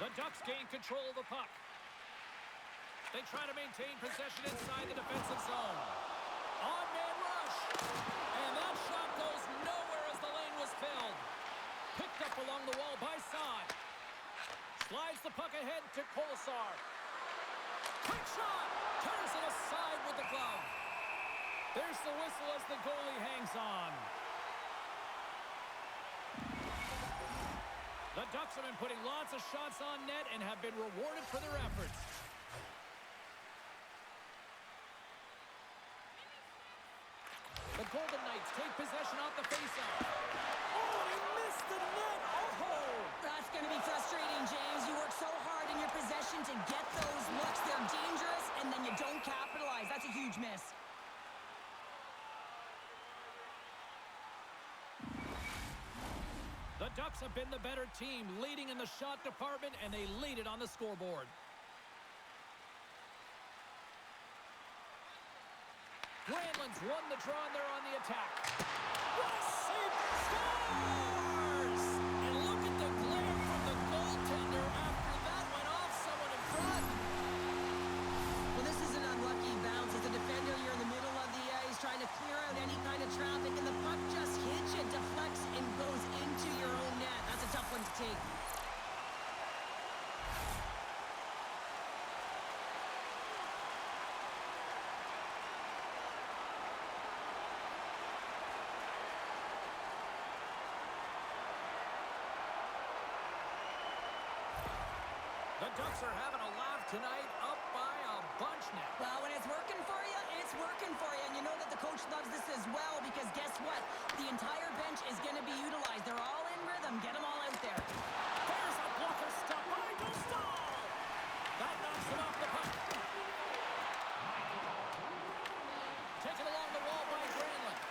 The Ducks gain control of the puck. They try to maintain possession inside the defensive zone. On-man rush. And that shot goes nowhere as the lane was filled. Picked up along the wall by Saad. Slides the puck ahead to Kolesar. Quick shot! Turns it aside with the glove. There's the whistle as the goalie hangs on. The Ducks have been putting lots of shots on net and have been rewarded for their efforts. The Golden Knights take possession off the faceoff. Oh, he missed the net! Oh! That's going to be frustrating, James. You work so hard in your possession to get those looks. They're dangerous, and then you don't capitalize. That's a huge miss. The Ducks have been the better team, leading in the shot department, and they lead it on the scoreboard. Granlund's won the draw, and they're on the attack. What a save! Scores! And look at the glare from the goaltender after that went off someone in front. Well, this is an unlucky bounce. As a defender, you're in the middle of the ice trying to clear out any kind of traffic, and the puck just hits you, deflects, and goes into your own net. That's a tough one to take. The Ducks are having a laugh tonight, up by a bunch now. Well, when it's working for you, it's working for you. And you know that the coach loves this as well because guess what? The entire bench is going to be utilized. They're all in rhythm. Get them all out there. There's a blocker stop by Dostal. That knocks him off the puck. Taken along the wall by Granlund.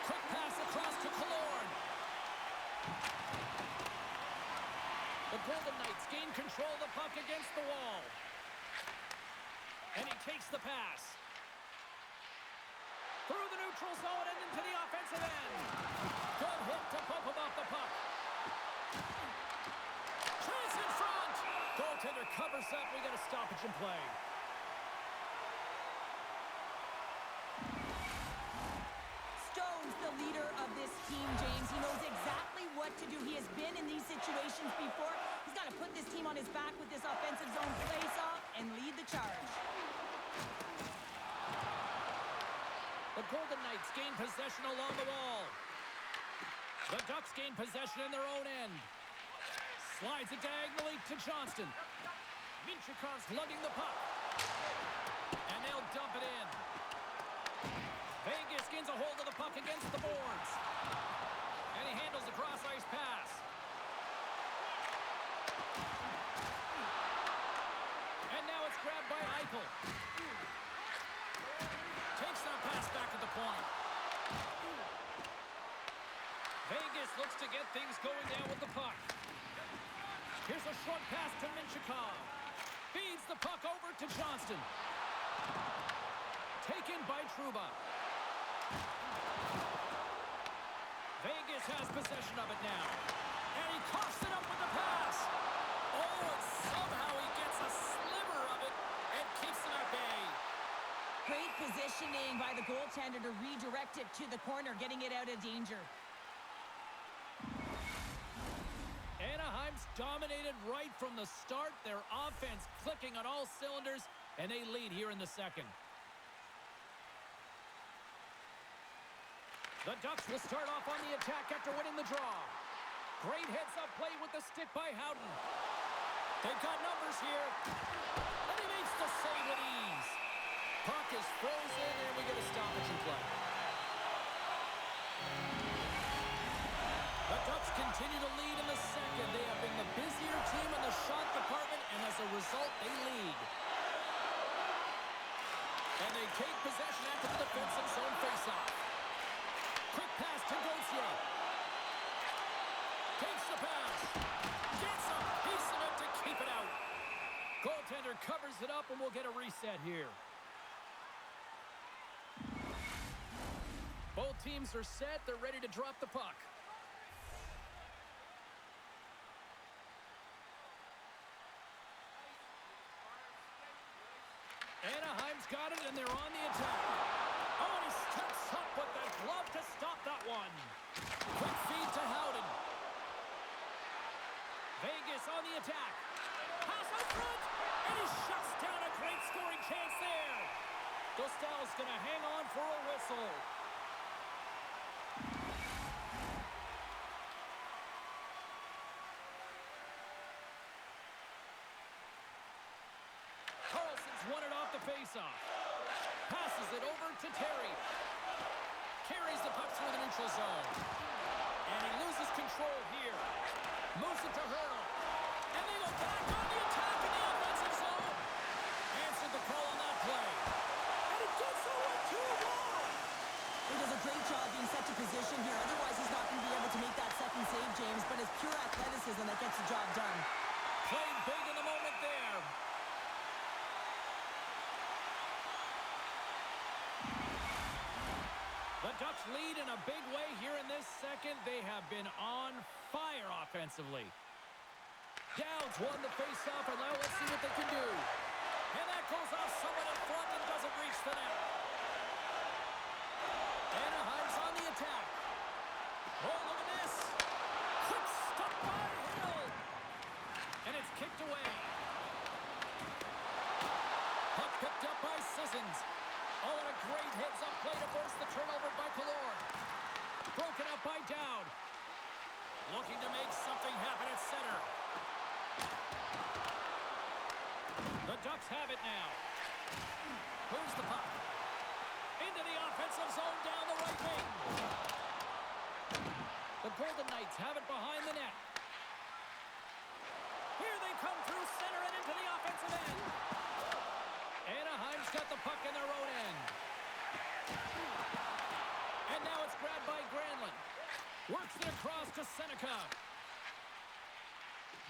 Quick pass across to Killorn. The Golden Knights gain control of the puck against the wall. And he takes the pass. Through the neutral zone and into the offensive end. Good hit to bump him off the puck. Chance in front. Goaltender covers up. We got a stoppage in play. Stone's the leader of this team, James. He knows exactly what to do. He has been in these situations before. He's got to put this team on his back with this offensive zone face-off and lead the charge. The Golden Knights gain possession along the wall. The Ducks gain possession in their own end. Slides it diagonally to Johnston. Minchikov's lugging the puck. And they'll dump it in. Vegas gains a hold of the puck against the boards. And he handles the cross-ice pass. And now it's grabbed by Eichel. Takes that pass back at the point. Vegas looks to get things going down with the puck. Here's a short pass to Minchikov. Feeds the puck over to Johnston. Taken by Trouba. Vegas has possession of it now. And he coughs it up with the pass. Oh, and somehow he gets a sliver of it and keeps it at bay. Great positioning by the goaltender to redirect it to the corner, getting it out of danger. Anaheim's dominated right from the start. Their offense clicking on all cylinders, and they lead here in the second. The Ducks will start off on the attack after winning the draw. Great heads-up play with the stick by Howden. They've got numbers here. And he makes the save with ease. Puck is frozen, and we get a stoppage in play. The Ducks continue to lead in the second. They have been the busier team in the shot department, and as a result, they lead. And they take possession after the defensive zone faceoff. Quick pass to Gauthier. Takes the pass. Gets a piece of it to keep it out. Goaltender covers it up, and we'll get a reset here. Both teams are set. They're ready to drop the puck. Anaheim's got it, and they're on the attack. Oh, and he steps up with that glove to stop that one. Quick feed to Howden. Vegas on the attack. Pass out front, and he shuts down a great scoring chance there. Dostal's going to hang on for a whistle. Carlson's won it off the faceoff. Passes it over to Terry. Carries the puck through the neutral zone. And he loses control here. Moves it to Hurdle. And they go back on the attack in the offensive zone. Answered the call on that play. And it gets over 2-1. He does a great job being set to position here. Otherwise, he's not going to be able to make that second save, James. But it's pure athleticism that gets the job done. Played big in the moment there. The Ducks lead in a big way here in this second. They have been on fire offensively. Downs won the faceoff, and now let's see what they can do. And that goes off someone in front and doesn't reach the net. Anaheim's on the attack. Oh, look at this. Quick stop by Hill. And it's kicked away. Puck picked up by Sissons. Oh, and a great heads-up play to force the turnover by Killorn. Broken up by Dowd. Looking to make something happen at center. The Ducks have it now. Moves the puck. Into the offensive zone down the right wing. The Golden Knights have it behind the net. Here they come through center and into the offensive end. Anaheim's got the puck in their own end. And now it's grabbed by Granlund. Works it across to Seneca.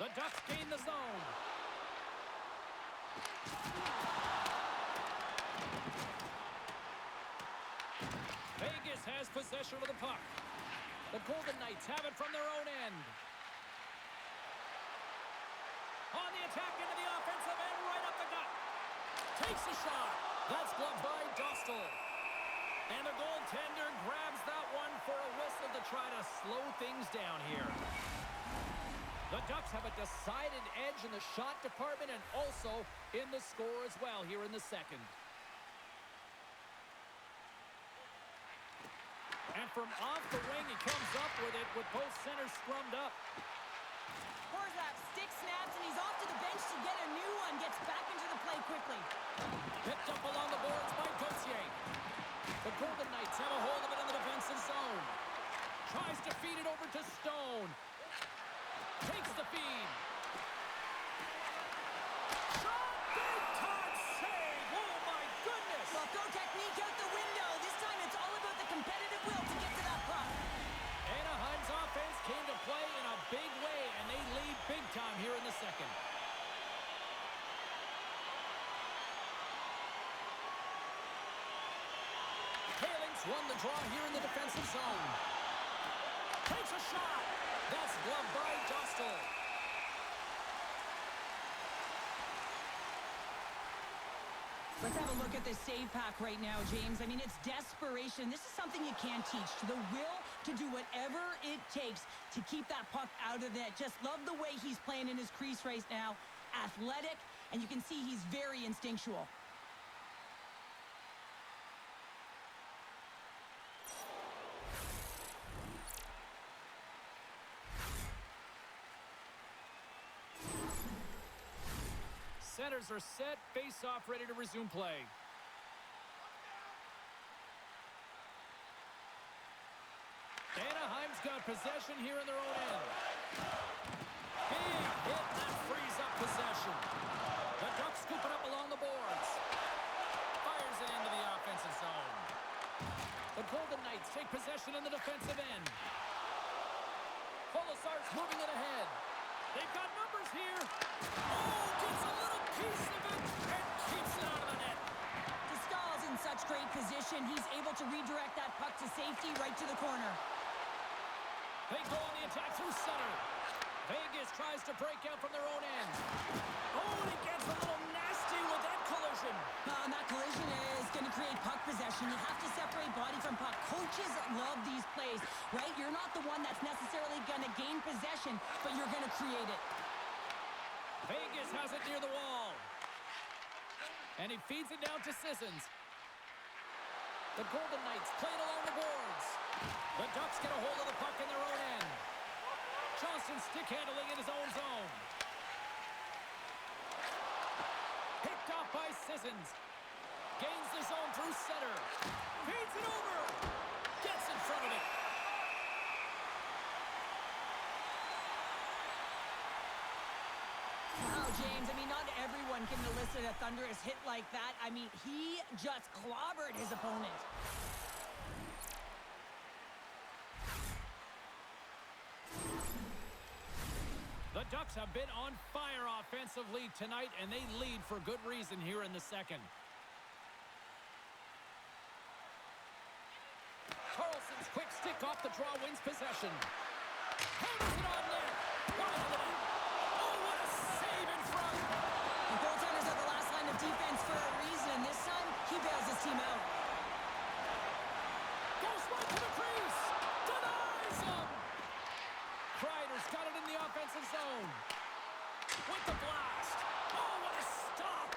The Ducks gain the zone. Vegas has possession of the puck. The Golden Knights have it from their own end. On the attack into the offensive end, right up the gut. Takes a shot. That's gloved by Dostal. And the goaltender grabs that one for a whistle to try to slow things down here. The Ducks have a decided edge in the shot department and also in the score as well here in the second. And from off the wing, he comes up with it with both centers scrummed up. Horzak stick snaps, and he's off to the bench to get a new one. Gets back into the play quickly. Picked up along the boards by Gauthier. The Golden Knights have a hold of it in the defensive zone. Tries to feed it over to Stone. Takes the feed. Shot! Big time save! Oh my goodness! Well, throw technique out the window. This time it's all about the competitive will to get to that puck. Anaheim's offense came to play in a big way, and they lead big time here in the second. Haling's won the draw here in the defensive zone. Takes a shot. That's gloved by Dostal. Let's have a look at this save pack right now, James. I mean, it's desperation. This is something you can't teach. The will to do whatever it takes to keep that puck out of the net. Just love the way he's playing in his crease right now. Athletic, and you can see he's very instinctual. Centers are set, face-off ready to resume play. Anaheim's got possession here in their own end. Big hit that frees up possession. The Ducks scoop it up along the boards. Fires it into the offensive zone. The Golden Knights take possession in the defensive end. Colasar's moving it ahead. They've got numbers here. Oh, gets a little piece of it and keeps it out of the net. Dostal's in such great position. He's able to redirect that puck to safety right to the corner. They go on the attack through center. Vegas tries to break out from their own end. Oh, and it gets a little nasty with that collision. And that collision is going to create puck possession. You have to separate body from puck. Coaches love these plays, right? You're not the one that's necessarily going to gain possession, but you're going to create it. it near the wall. And he feeds it down to Sissons. The Golden Knights play it along the boards. The Ducks get a hold of the puck in their own end. Johnson stick handling in his own zone. Picked off by Sissons. Gains the zone through center. Feeds it over. Gets in front of it. Wow, James, I mean, not everyone can elicit a thunderous hit like that. I mean, he just clobbered his opponent. The Ducks have been on fire offensively tonight, and they lead for good reason here in the second. Carlson's quick stick off the draw wins possession. Hammers it on net. Wide of the net. Oh, what a save in front. The goaltenders are the last line of defense for a reason. This time, he bails his team out. Goes right to the crease. Denies him. Kreider's got it in the offensive zone. With the blast. Oh, what a stop.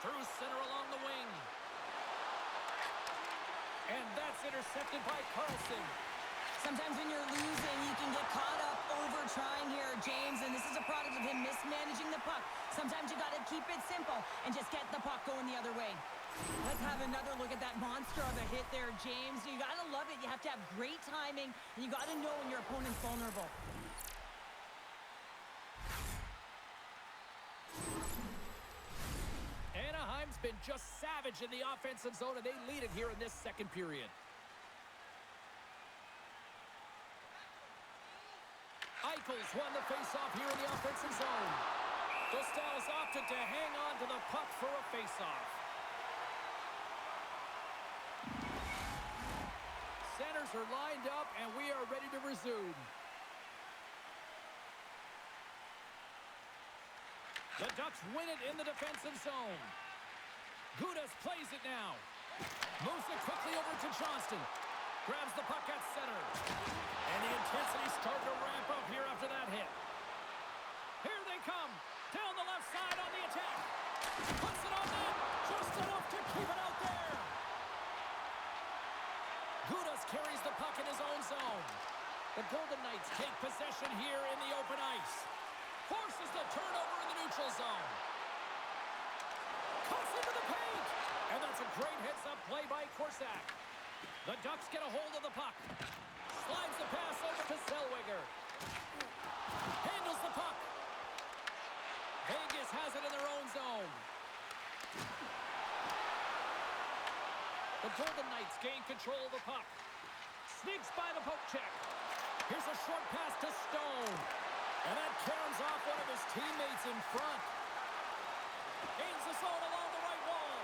Through center along the wing. And that's intercepted by Carlson. Sometimes when you're losing, you can get caught up over trying here, James, and this is a product of him mismanaging the puck. Sometimes you got to keep it simple and just get the puck going the other way. Let's have another look at that monster of a hit there, James. You got to love it. You have to have great timing, and you got to know when your opponent's vulnerable. Anaheim's been just savage in the offensive zone, and they lead it here in this second period. Eichel's won the faceoff here in the offensive zone. Gustav's opted to hang on to the puck for a faceoff. Centers are lined up, and we are ready to resume. The Ducks win it in the defensive zone. Gudas plays it now. Moves it quickly over to Johnston. Grabs the puck at center. And the intensity started to ramp up here after that hit. Here they come. Down the left side on the attack. Puts it on net. Just enough to keep it out there. Gudas carries the puck in his own zone. The Golden Knights take possession here in the open ice. Forces the turnover in the neutral zone. Cuts into the paint. And that's a great heads-up play by Korsak. The Ducks get a hold of the puck. Slides the pass over to Zellweger. Handles the puck. Vegas has it in their own zone. The Golden Knights gain control of the puck. Sneaks by the poke check. Here's a short pass to Stone. And that caroms off one of his teammates in front. Gains the zone along the right wall.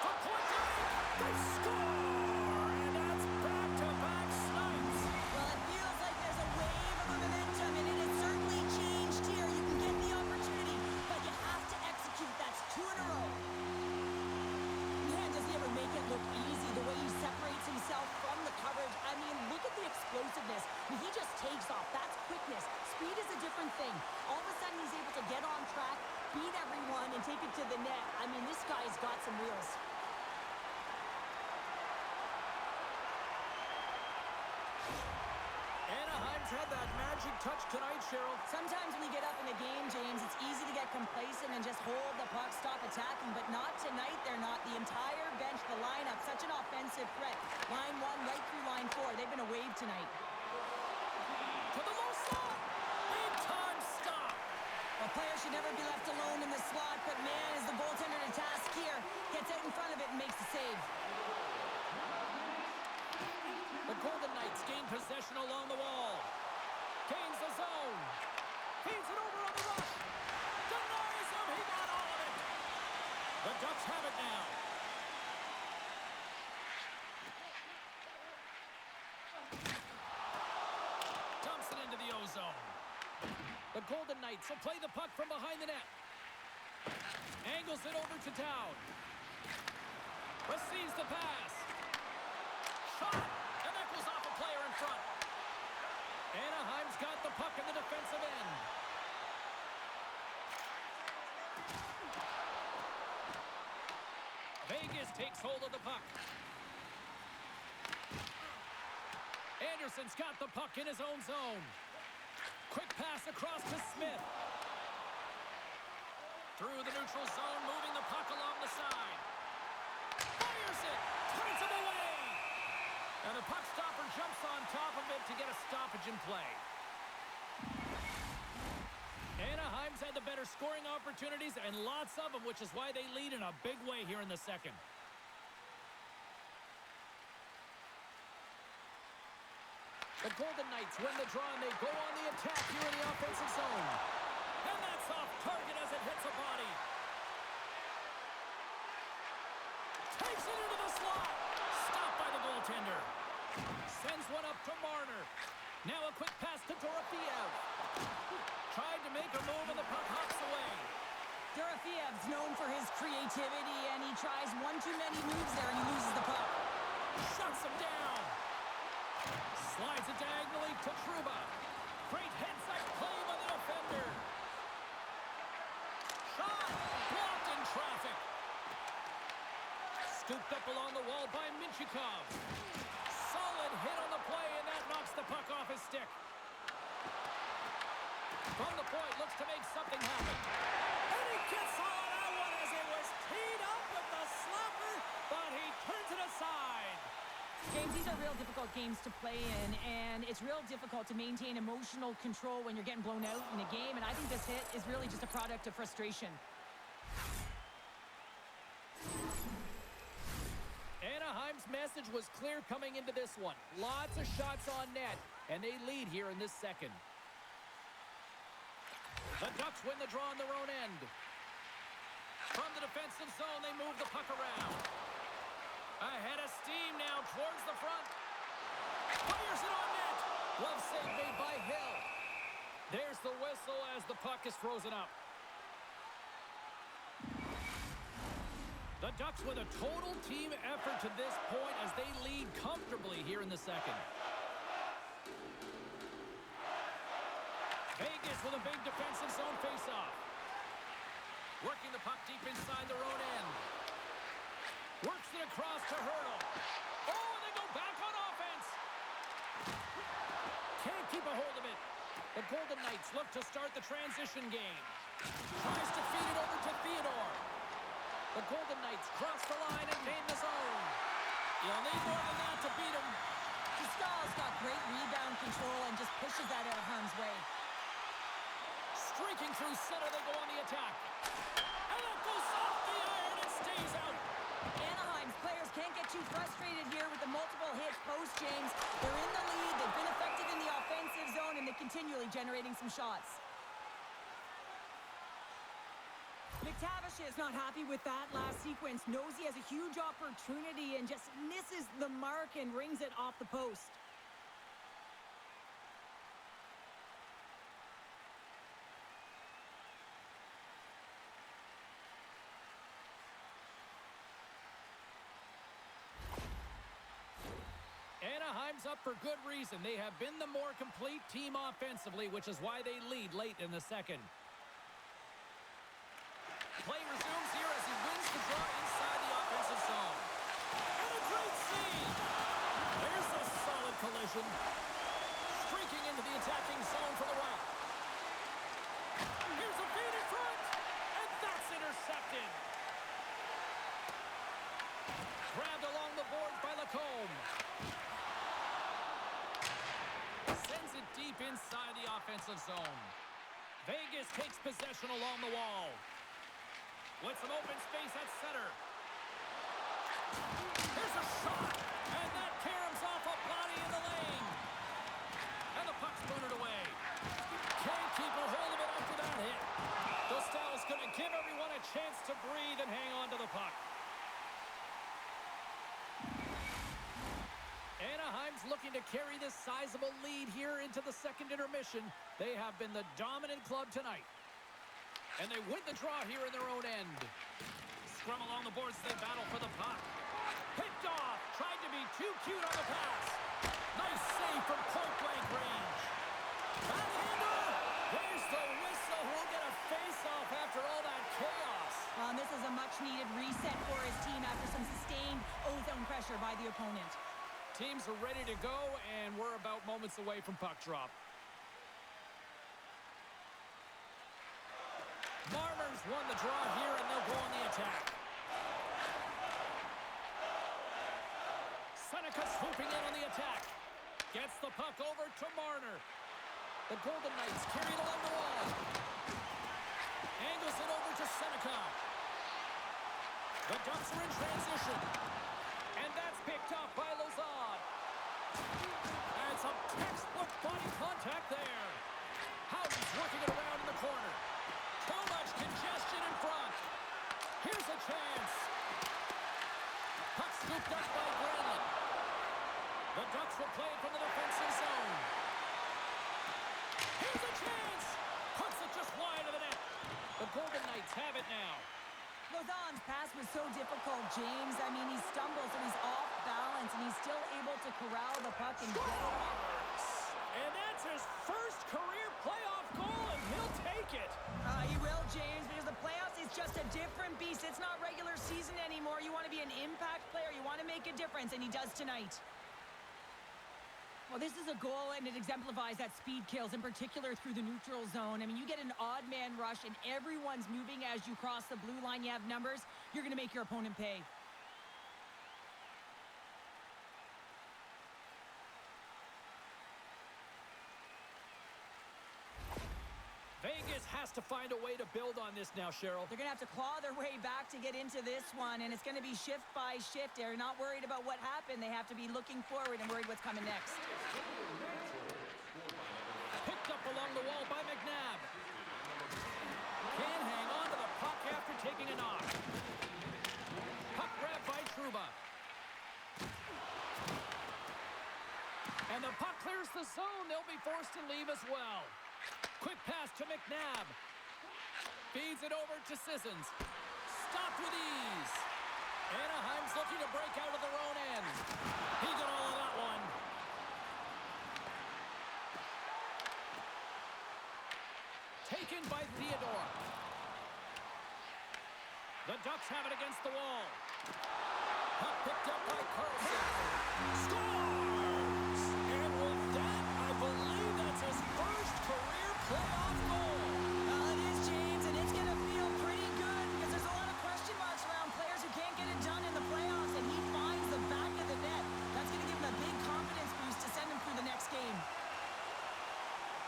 For point blank, they score! And that's back-to-back snipes. Well, it feels like there's a wave of momentum, and it has certainly changed here. You can get the opportunity, but you have to execute. That's 2 in a row. Man, does he ever make it look easy, the way he separates himself from the coverage. I mean, look at the explosiveness. I mean, he just takes off. That's quickness. Speed is a different thing. All of a sudden, he's able to get on track, beat everyone, and take it to the net. I mean, this guy's got some wheels. Anaheim's had that magic touch tonight, Cheryl. Sometimes when you get up in a game, James, it's easy to get complacent and just hold the puck, stop attacking, but not tonight. They're not. The entire bench, the lineup, such an offensive threat. Line 1 right through line 4. They've been a wave tonight. To the low slot. Big time stop. A player should never be left alone in the slot, but man, is the goaltender to task here. Gets out in front of it and makes the save. The Golden Knights gain possession along the wall. Gains the zone. Feeds it over on the rush. Denies him. He got all of it. The Ducks have it now. Dumps it into the O-zone. The Golden Knights will play the puck from behind the net. Angles it over to Dowd. Receives the pass. Shot. And that goes off a player in front. Anaheim's got the puck in the defensive end. Vegas takes hold of the puck. Anderson's got the puck in his own zone. Quick pass across to Smith. Through the neutral zone, moving the puck along the side. Fires it! Turns him away! And the puck stopper jumps on top of it to get a stoppage in play. Anaheim's had the better scoring opportunities and lots of them, which is why they lead in a big way here in the second. The Golden Knights win the draw and they go on the attack here in the offensive zone. And that's off target as it hits a body. Takes it into the slot. Stopped by the goaltender. Sends one up to Marner. Now a quick pass to Dorofeev. Tried to make a move and the puck hops away. Dorofiev's known for his creativity, and he tries one too many moves there and he loses the puck. Shuts him down. Slides it diagonally to Trouba. Great heads-up play by the defender. Shot blocked in traffic. Scooped up along the wall by Minchikov. Solid hit on the play, and that knocks the puck off his stick. From the point, looks to make something happen. And he gets all of that one as it was teed up with the slapper, but he turns it aside. James, these are real difficult games to play in, and it's real difficult to maintain emotional control when you're getting blown out in a game, and I think this hit is really just a product of frustration. Anaheim's message was clear coming into this one. Lots of shots on net, and they lead here in this second. The Ducks win the draw on their own end. From the defensive zone, they move the puck around. Ahead of steam now towards the front. Fires it on net. Glove save made by Hill. There's the whistle as the puck is frozen up. The Ducks with a total team effort to this point as they lead comfortably here in the second. Vegas with a big defensive zone faceoff. Working the puck deep inside their own end. Works it across to Hurdle. Oh, and they go back on offense. Can't keep a hold of it. The Golden Knights look to start the transition game. Tries to feed it over to Theodore. The Golden Knights cross the line and gain the zone. You'll need more than that to beat them. Stahl's got great rebound control and just pushes that out of harm's way. Streaking through center, they go on the attack. And that goes off the iron and stays out. Anaheim's players can't get too frustrated here with the multiple hits post, James. They're in the lead, they've been effective in the offensive zone, and they're continually generating some shots. McTavish is not happy with that last sequence. Knows he has a huge opportunity and just misses the mark and rings it off the post. Anaheim's up for good reason. They have been the more complete team offensively, which is why they lead late in the second. Play resumes here as he wins the draw inside the offensive zone. And a great save! There's a solid collision. Streaking into the attacking zone for the right. Here's a feed in front! And that's intercepted! Grabbed along the boards by Lacombe. Sends it deep inside the offensive zone. Vegas takes possession along the wall. With some open space at center. Here's a shot. And that caroms off a body in the lane. And the puck's booted away. Can't keep a hold of it after that hit. Dostal's going to give everyone a chance to breathe and hang on to the puck. Anaheim's looking to carry this sizable lead here into the second intermission. They have been the dominant club tonight. And they win the draw here in their own end. Scrum along the boards as they battle for the puck. Picked off. Tried to be too cute on the pass. Nice save from point-blank range. Backhander. There's the whistle. We'll get a face-off after all that chaos. This is a much-needed reset. reset for his team after some sustained O-zone pressure by the opponent. Teams are ready to go, and we're about moments away from puck drop. Marner's won the draw here, and they'll go on the attack. Seneca swooping in on the attack. Gets the puck over to Marner. The Golden Knights carry it along the wall. Angles it over to Seneca. The Ducks are in transition. And that's picked up by Lazard. And some textbook body contact there. Houghton's working it around in the corner. Too much congestion in front. Here's a chance. Puck scooped up by Granlund. The Ducks will play it from the defensive zone. Here's a chance. Puts it just wide of the net. The Golden Knights have it now. Lauzon's pass was so difficult, James. I mean, he stumbles and he's off balance, and he's still able to corral the puck and get it. And that's his first career playoff goal, and he'll take it. He will, James, because the playoffs is just a different beast. It's not regular season anymore. You want to be an impact player. You want to make a difference, and he does tonight. Well, this is a goal, and it exemplifies that speed kills, in particular through the neutral zone. I mean, you get an odd man rush, and everyone's moving as you cross the blue line. You have numbers. You're going to make your opponent pay. Vegas has to find a way to build on this now, Cheryl. They're going to have to claw their way back to get into this one, and it's going to be shift by shift. They're not worried about what happened. They have to be looking forward and worried what's coming next. Picked up along the wall by McNabb. Can't hang on to the puck after taking a knock. Puck grab by Trouba. And the puck clears the zone. They'll be forced to leave as well. Quick pass to McNabb. Feeds it over to Sissons. Stopped with ease. Anaheim's looking to break out of their own end. He got all of that one. Taken by Theodore. The Ducks have it against the wall. Puck picked up by Carlson. Scores! And with that, I believe that's his first career playoff goal. It is, James, and it's going to feel pretty good because there's a lot of question marks around players who can't get it done in the playoffs, and he finds the back of the net. That's going to give him a big confidence boost to send him through the next game.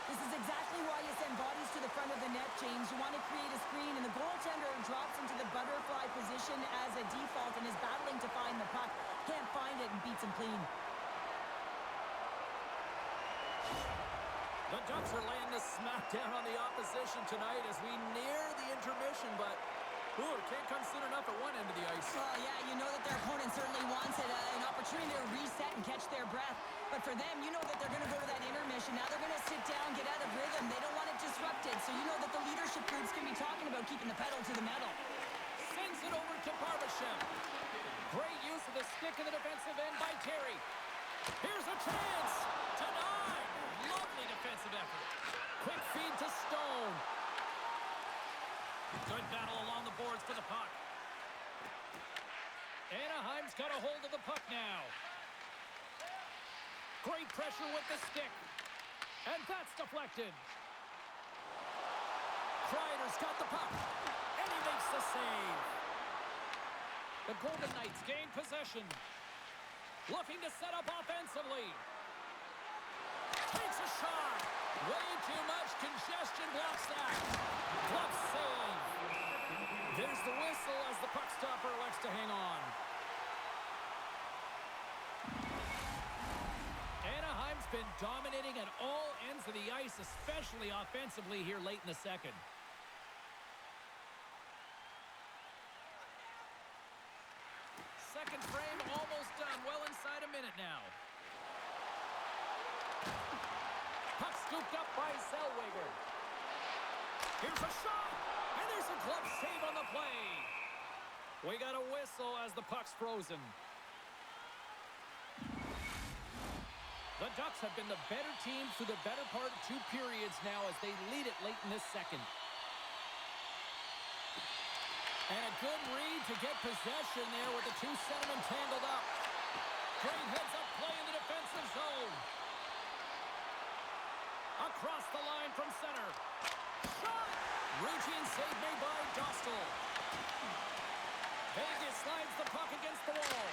This is exactly why you send bodies to the front of the net, James. You want to create a screen, and the goaltender drops into the butterfly position as a default and is battling to find the puck. Can't find it and beats him clean. The Ducks are laying the smack down on the opposition tonight as we near the intermission, but it can't come soon enough at one end of the ice. Well, yeah, you know that their opponent certainly wants it, an opportunity to reset and catch their breath. But for them, you know that they're going to go to that intermission. Now they're going to sit down, get out of rhythm. They don't want it disrupted. So you know that the leadership groups can be talking about keeping the pedal to the metal. Sends it over to Barbashev. Great use of the stick in the defensive end by Terry. Here's a chance. Denied. Lovely defensive effort. Quick feed to Stone. Good battle along the boards for the puck. Anaheim's got a hold of the puck now. Great pressure with the stick. And that's deflected. Kreider's got the puck. And he makes the save. The Golden Knights gain possession. Looking to set up offensively. Takes a shot. Way too much congestion blocks that. Glove save. There's the whistle as the puck stopper elects to hang on. Anaheim's been dominating at all ends of the ice, especially offensively here late in the second. Second frame almost done. Well inside a minute now. Puck scooped up by Zellweger. Here's a shot. And there's a glove save on the play. We got a whistle as the puck's frozen. The Ducks have been the better team through the better part of 2 periods now as they lead it late in this second. And a good read to get possession there with the two centermen tangled up. Great heads-up play in the defensive zone. Across the line from center. Shot! Routine save made by Dostal. Vegas slides the puck against the wall.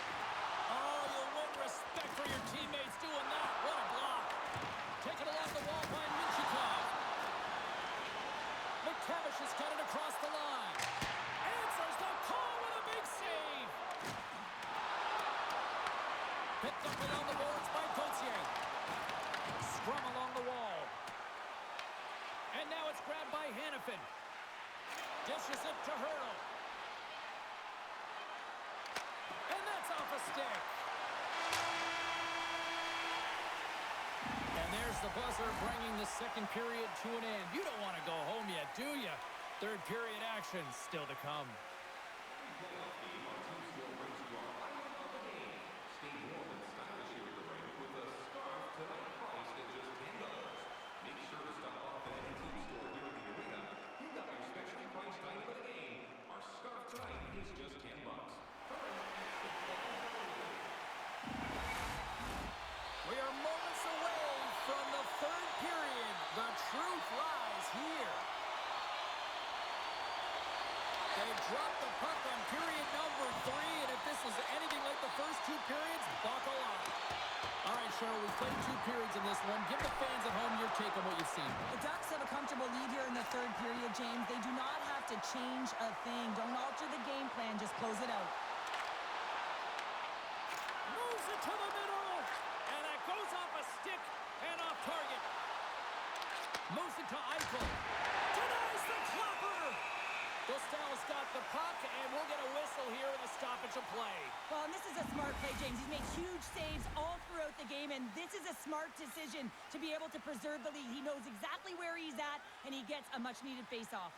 Oh, you'll win respect for your teammates doing that. What a block. Taken along the wall by Minchikov. McTavish has got it across the line. Answers the call with a big save. Picked up along the boards by Gauthier. Scrum along the wall. And now it's grabbed by Hannafin. Dishes it to Hurdle. And that's off a stick. And there's the buzzer bringing the second period to an end. You don't want to go home yet, do you? Third period action still to come. We are moments away from the third period. The truth lies here. They dropped the puck on period number 3, and if this is anything like the first two periods, buckle up. All right, Cheryl, we've played 2 periods in this one. Give the fans at home your take on what you've seen. The Ducks have a comfortable lead here in the third period, James. They do not have to change a thing. Don't alter the game plan. Just close it out. Moves it to the middle, and that goes off a stick and off target. Moves it to Eichel. Denies the clapper. Dostal's got the puck, and we'll get a whistle here in the stoppage of play. Well, and this is a smart play, James. He's made huge saves all throughout the game, and this is a smart decision to be able to preserve the lead. He knows exactly where he's at, and he gets a much-needed face-off.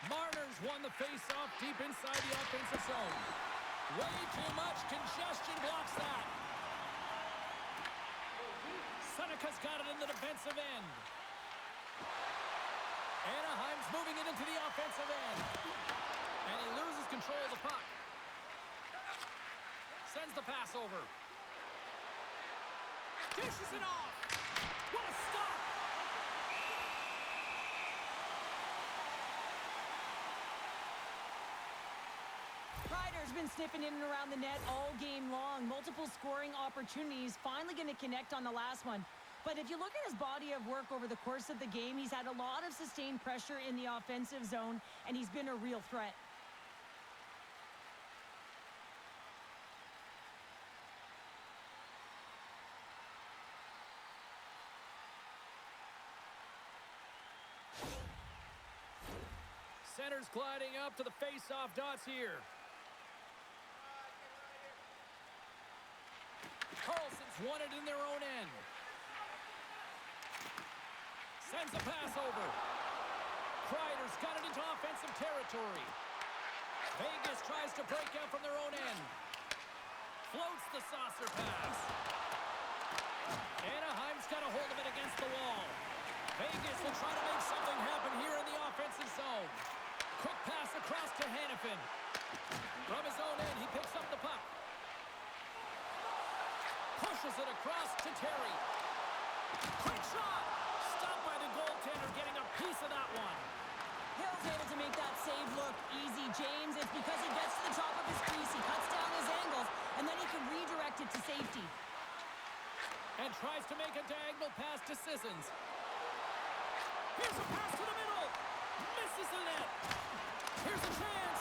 Marner's won the face-off deep inside the offensive zone. Way too much congestion blocks that. Seneca's got it in the defensive end. Anaheim's moving it into the offensive end. And he loses control of the puck. Sends the pass over. Dishes it off. What a stop! Ryder's been sniffing in and around the net all game long. Multiple scoring opportunities. Finally going to connect on the last one. But if you look at his body of work over the course of the game, he's had a lot of sustained pressure in the offensive zone, and he's been a real threat. Center's gliding up to the face-off dots here. Carlson's won it in their own end. Sends a pass over. Kreider's got it into offensive territory. Vegas tries to break out from their own end. Floats the saucer pass. Anaheim's got a hold of it against the wall. Vegas will try to make something happen here in the offensive zone. Quick pass across to Hannafin. From his own end, he picks up the puck. Pushes it across to Terry. Quick shot! Stopped by the goaltender, getting a piece of that one. Hill's able to make that save look easy, James. It's because he gets to the top of his crease, he cuts down his angles, and then he can redirect it to safety. And tries to make a diagonal pass to Sissons. Here's a pass to the middle. Misses the net. Here's a chance.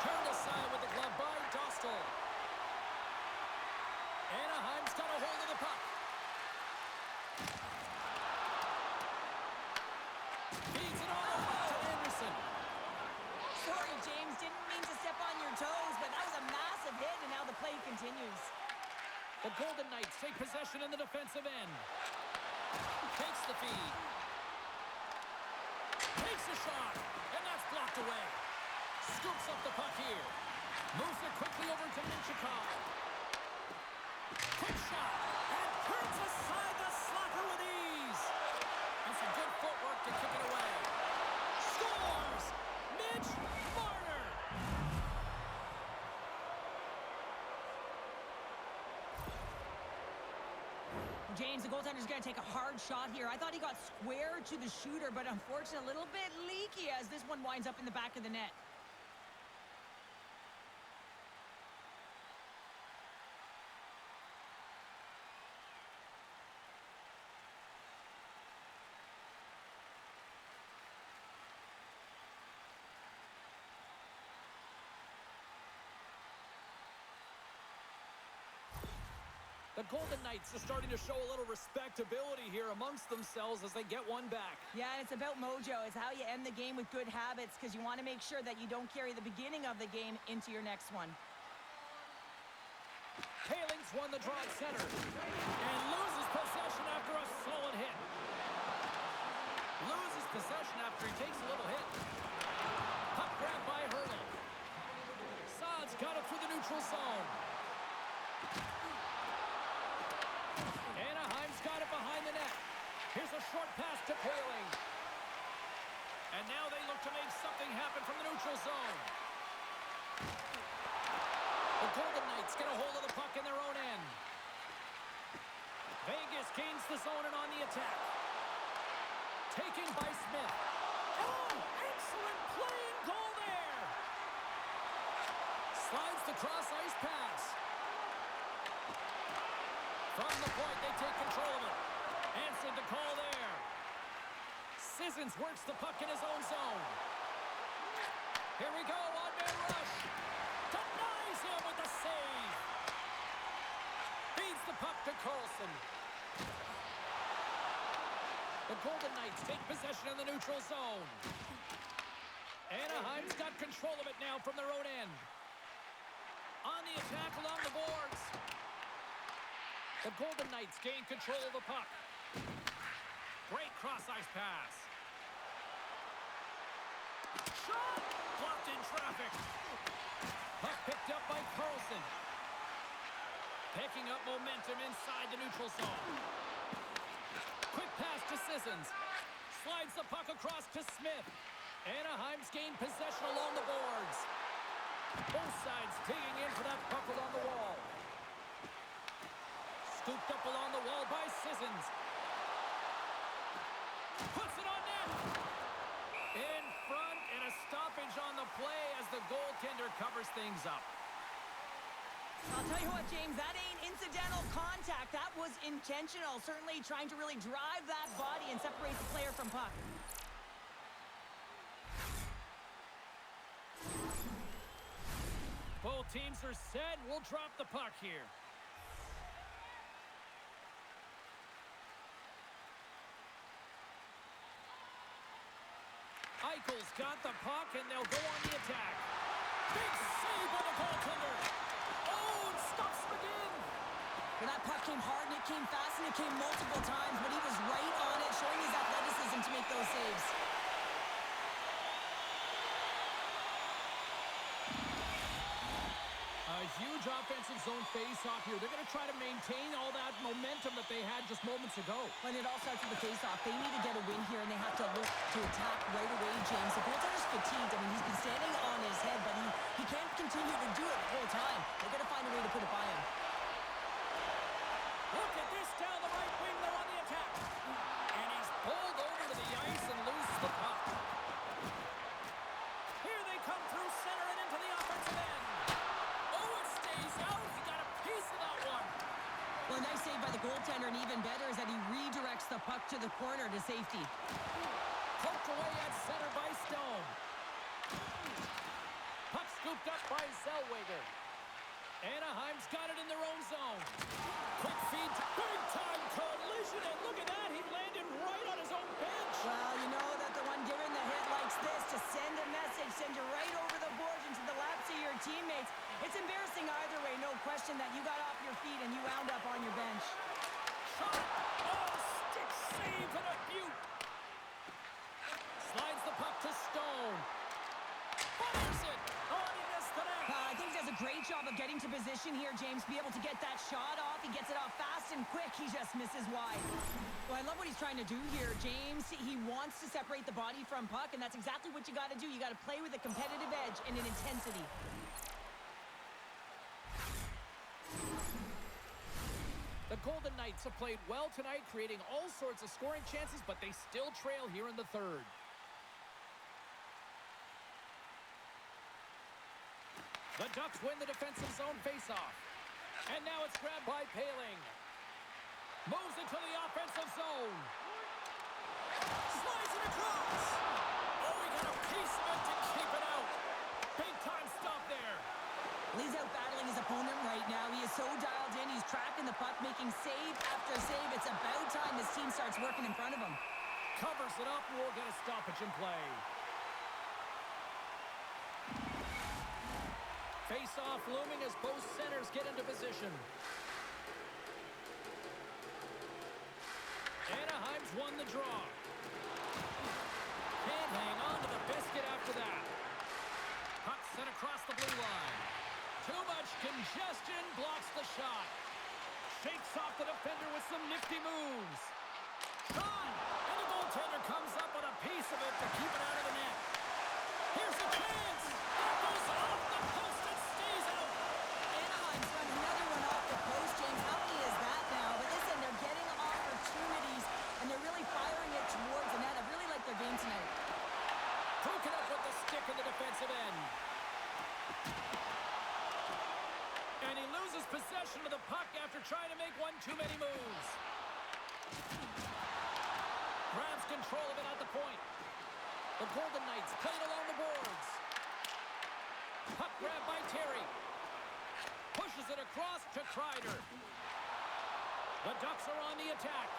Turned aside with the glove by Dostal. Anaheim's got a hold of the puck. Feeds it all over to Anderson. Sorry, James. Didn't mean to step on your toes, but that was a massive hit, and now the play continues. The Golden Knights take possession in the defensive end. Takes the feed. Takes a shot, and that's blocked away. Scoops up the puck here. Moves it quickly over to Minchikov. Quick shot, and turns aside the slacker with ease. And some good footwork to kick James, the goaltender's going to take a hard shot here. I thought he got square to the shooter, but unfortunately a little bit leaky as this one winds up in the back of the net. The Golden Knights are starting to show a little respectability here amongst themselves as they get one back. Yeah, and it's about mojo. It's how you end the game with good habits because you want to make sure that you don't carry the beginning of the game into your next one. Paling's won the draw at center and loses possession after a solid hit. Loses possession after he takes a little hit. Puck grab by Hurley. Saad's got it through the neutral zone. Anaheim's got it behind the net. Here's a short pass to Paling. And now they look to make something happen from the neutral zone. The Golden Knights get a hold of the puck in their own end. Vegas gains the zone and on the attack. Taken by Smith. Oh, excellent play and goal there. Slides the cross-ice pass. From the point, they take control of it. Answered the call there. Sissons works the puck in his own zone. Here we go, one-man rush. Denies him with the save. Feeds the puck to Carlson. The Golden Knights take possession in the neutral zone. Anaheim's got control of it now from their own end. On the attack along the boards. The Golden Knights gain control of the puck. Great cross-ice pass. Shot! Blocked in traffic. Puck picked up by Carlson. Picking up momentum inside the neutral zone. Quick pass to Sissons. Slides the puck across to Smith. Anaheim's gained possession along the boards. Both sides digging in for that puck along the wall. Scooped up along the wall by Sissons. Puts it on net. In front, and a stoppage on the play as the goaltender covers things up. I'll tell you what, James, that ain't incidental contact. That was intentional. Certainly trying to really drive that body and separate the player from puck. Both teams are set. We'll drop the puck here. Eichel's got the puck, and they'll go on the attack. Big save by the goaltender. Oh, and stops him again. Well, that puck came hard, and it came fast, and it came multiple times, but he was right on it, showing his athleticism to make those saves. A huge offensive zone face-off here. They're going to try to maintain all that momentum that they had just moments ago. When it all starts with the face-off, they need to get a win here, and they have to look to attack right away, James. The goaltender's fatigued. I mean, he's been standing on his head, but he can't continue to do it the whole time. They're going to find a way to put it by him. Look at this down the right wing. They're on the attack. And he's pulled over to the ice and loses the puck. Here they come through center and into the offensive end. He got a piece of that one. Well, a nice save by the goaltender, and even better is that he redirects the puck to the corner to safety. Poked away at center by Stone. Puck scooped up by Zellweger. Anaheim's got it in their own zone. Quick feed to big-time collision, and look at that. He landed right on his own bench. Well, you know that the one giving the hit likes this to send a message, send you right over the boards into the laps of your teammates. It's embarrassing either way, no question that you got off your feet and you wound up on your bench. Shot! Oh, stick save and a beaut! Slides the puck to Stone. Fires it! Oh, he missed the net! I think he does a great job of getting to position here, James. Be able to get that shot off. He gets it off fast and quick. He just misses wide. Well, I love what he's trying to do here, James. He wants to separate the body from puck, and that's exactly what you got to do. You got to play with a competitive edge and an intensity. The Golden Knights have played well tonight, creating all sorts of scoring chances, but they still trail here in the third. The Ducks win the defensive zone faceoff. And now it's grabbed by Paling. Moves into the offensive zone. Slides it across. Oh, he got a piece of it to keep it out. Big time stop there. He's out battling his opponent right now. He is so dialed in. He's tracking the puck, making save after save. It's about time his team starts working in front of him. Covers it up, and we'll get a stoppage in play. Face-off looming as both centers get into position. Anaheim's won the draw. Can't hang on to the biscuit after that. Puck sent across the blue line. Too much congestion blocks the shot. Shakes off the defender with some nifty moves. Shot! And the goaltender comes up with a piece of it to keep it out of the net. Here's the chance! That goes off the post and stays out! Anaheim's run another one off the post, James. How many is that now? But listen, they're getting opportunities, and they're really firing it towards the net. I really like their game tonight. Broken up with the stick in the defensive end. And he loses possession of the puck after trying to make one too many moves. Grabs control of it at the point. The Golden Knights play it along the boards. Puck grab by Terry. Pushes it across to Kreider. The Ducks are on the attack.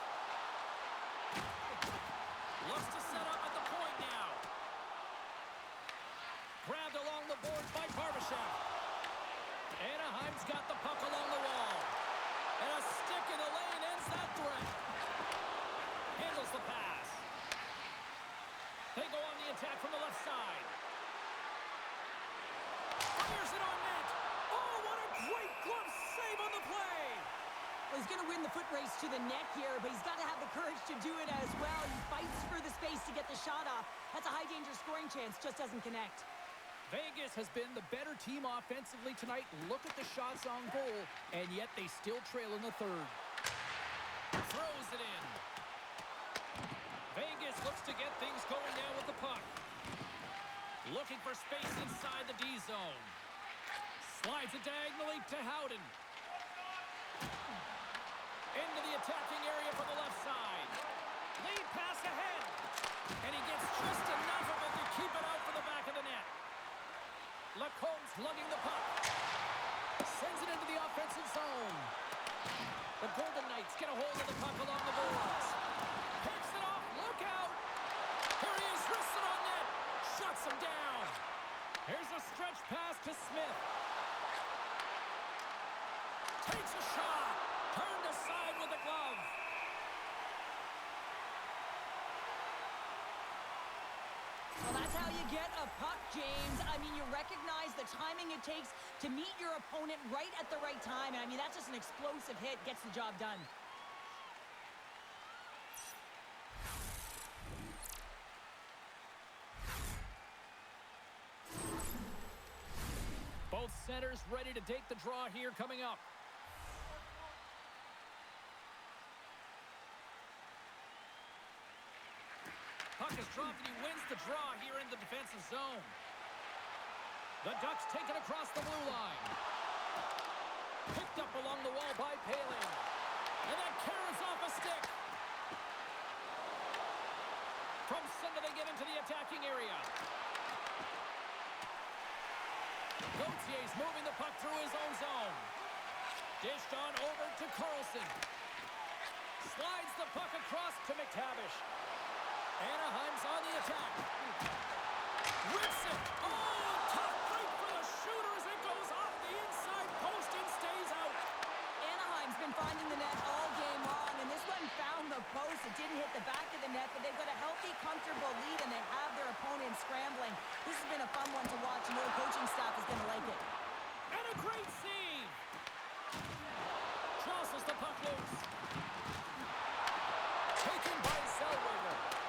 Looks to set up at the point now. Grabbed along the boards by Barbashev. Anaheim's got the puck along the wall. And a stick in the lane ends that threat. Handles the pass. They go on the attack from the left side. Fires it on net. Oh, what a great glove save on the play. Well, he's going to win the foot race to the net here, but he's got to have the courage to do it as well. He fights for the space to get the shot off. That's a high-danger scoring chance, just doesn't connect. Vegas has been the better team offensively tonight. Look at the shots on goal, and yet they still trail in the third. Throws it in. Vegas looks to get things going now with the puck. Looking for space inside the D zone. Slides it diagonally to Howden. Into the attacking area from the left side. Lead pass ahead. And he gets just enough of it to keep it out for the back of the net. Lacomb's lugging the puck. Sends it into the offensive zone. The Golden Knights get a hold of the puck along the boards. Picks it off. Look out. Here he is, wristed on net. Shuts him down. Here's a stretch pass to Smith. Takes a shot. Turned aside with the glove. Well, that's how you get a puck, James. I mean, you recognize the timing it takes to meet your opponent right at the right time. And I mean, that's just an explosive hit. Gets the job done. Both centers ready to take the draw here coming up. Puck is dropped and he wins the draw here in the defensive zone. The Ducks take it across the blue line. Picked up along the wall by Paling. And that carries off a stick. From center they get into the attacking area. Gautier's moving the puck through his own zone. Dished on over to Carlson. Slides the puck across to McTavish. Anaheim's on the attack. Rips it. Oh, tough fight for the shooter as it goes off the inside post and stays out. Anaheim's been finding the net all game long, and this one found the post. It didn't hit the back of the net, but they've got a healthy, comfortable lead, and they have their opponent scrambling. This has been a fun one to watch, and their coaching staff is going to like it. And a great save. Jostles the puck loose. Taken by Zellweger.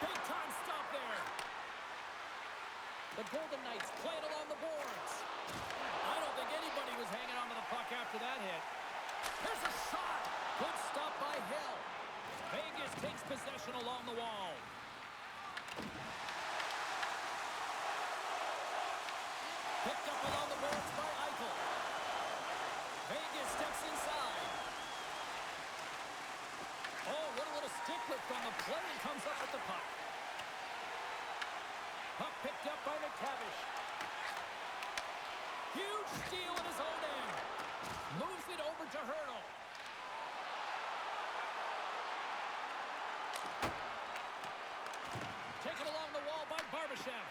Big time stop there. The Golden Knights play it along the boards. I don't think anybody was hanging on to the puck after that hit. Here's a shot. Good Huge steal in his own end. Moves it over to Hurdle. Taken along the wall by Barbashev.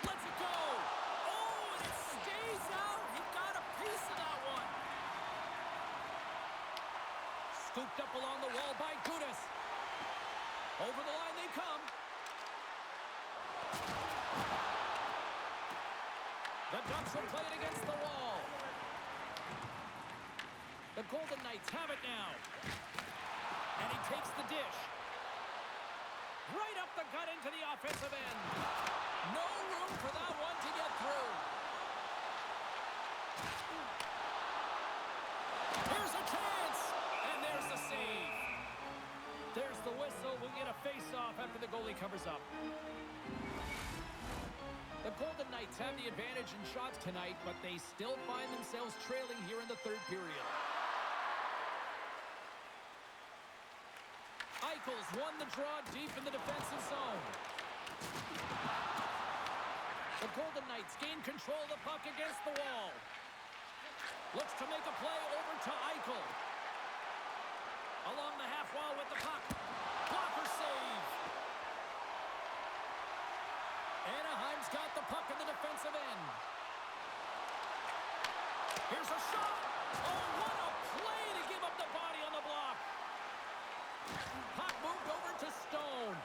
Lets it go. Oh, and it stays out. He got a piece of that one. Scooped up along the wall by Gudas. Over the line they come. The Ducks will play it against the wall. The Golden Knights have it now. And he takes the dish. Right up the gut into the offensive end. No room for that one to get through. Here's a chance. And there's the save. There's the whistle. We'll get a face-off after the goalie covers up. The Golden Knights have the advantage in shots tonight, but they still find themselves trailing here in the third period. Eichel's won the draw deep in the defensive zone. The Golden Knights gain control of the puck against the wall. Looks to make a play over to Eichel. Along the half wall with the puck. Blocker save. Anaheim's got the puck in the defensive end. Here's a shot. Oh, what a play to give up the body on the block. Puck moved over to Stone.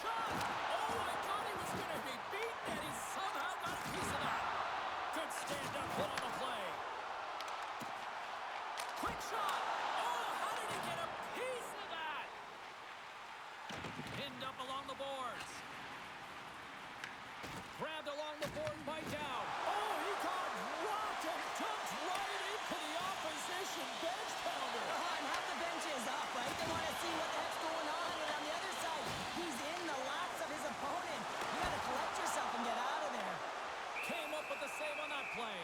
Shot. Oh, I thought he was going to be beaten, and he somehow got a piece of that. Good stand-up hit on the play. Quick shot. Oh, how did he get a piece of that? Pinned up along the boards. Grabbed along the board by Dow. Oh, he got rocked and dumped right into the opposition bench pounder. And half the bench is up, right? They want to see what the heck's going on. And on the other side, he's in the laps of his opponent. You got to collect yourself and get out of there. Came up with the save on that play.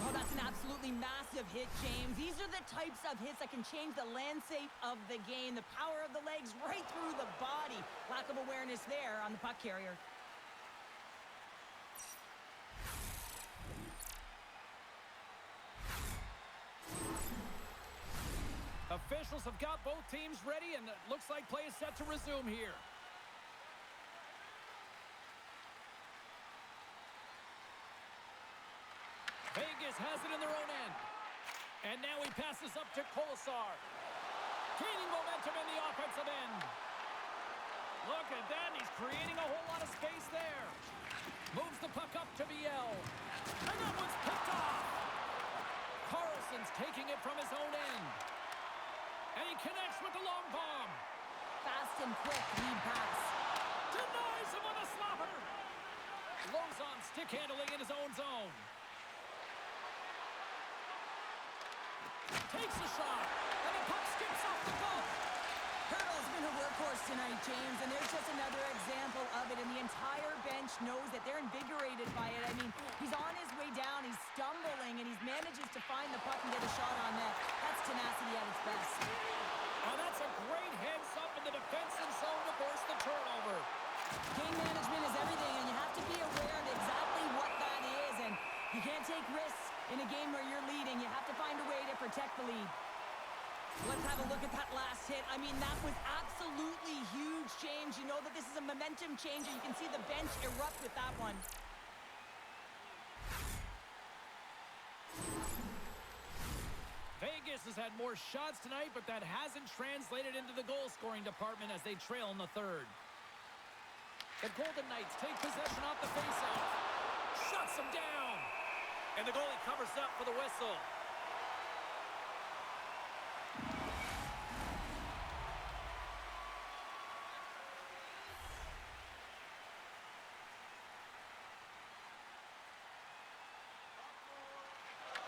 Oh, that's an absolutely massive hit, James. These are the types of hits that can change the landscape of the game. The power of the legs right through the body. Lack of awareness there on the puck carrier. Officials have got both teams ready, and it looks like play is set to resume here. Vegas has it in their own end. And now he passes up to Kolesar. Gaining momentum in the offensive end. Look at that. He's creating a whole lot of space there. Moves the puck up to Viel. And that one's picked off. Carlson's taking it from his own end. And he connects with the long bomb. Fast and quick lead pass. Denies him with a slapper. Lozon stick handling in his own zone. Takes a shot, and the puck skips off the glove. Hurdle's been a workhorse tonight, James, and there's just another example of it, and the entire bench knows that they're invigorated by it. I mean, he's on his way down, he's stumbling, and he manages to find the puck and get a shot on net. That's tenacity at its best. Oh, that's a great heads-up in the defensive zone to force the turnover. Game management is everything, and you have to be aware of exactly what that is, and you can't take risks in a game where you're leading. You have to find a way to protect the lead. Let's have a look at that last hit. I mean, that was absolutely huge, James. You know that this is a momentum changer. You can see the bench erupt with that one. Vegas has had more shots tonight, but that hasn't translated into the goal-scoring department as they trail in the third. The Golden Knights take possession off the faceoff. Shuts them down. And the goalie covers up for the whistle.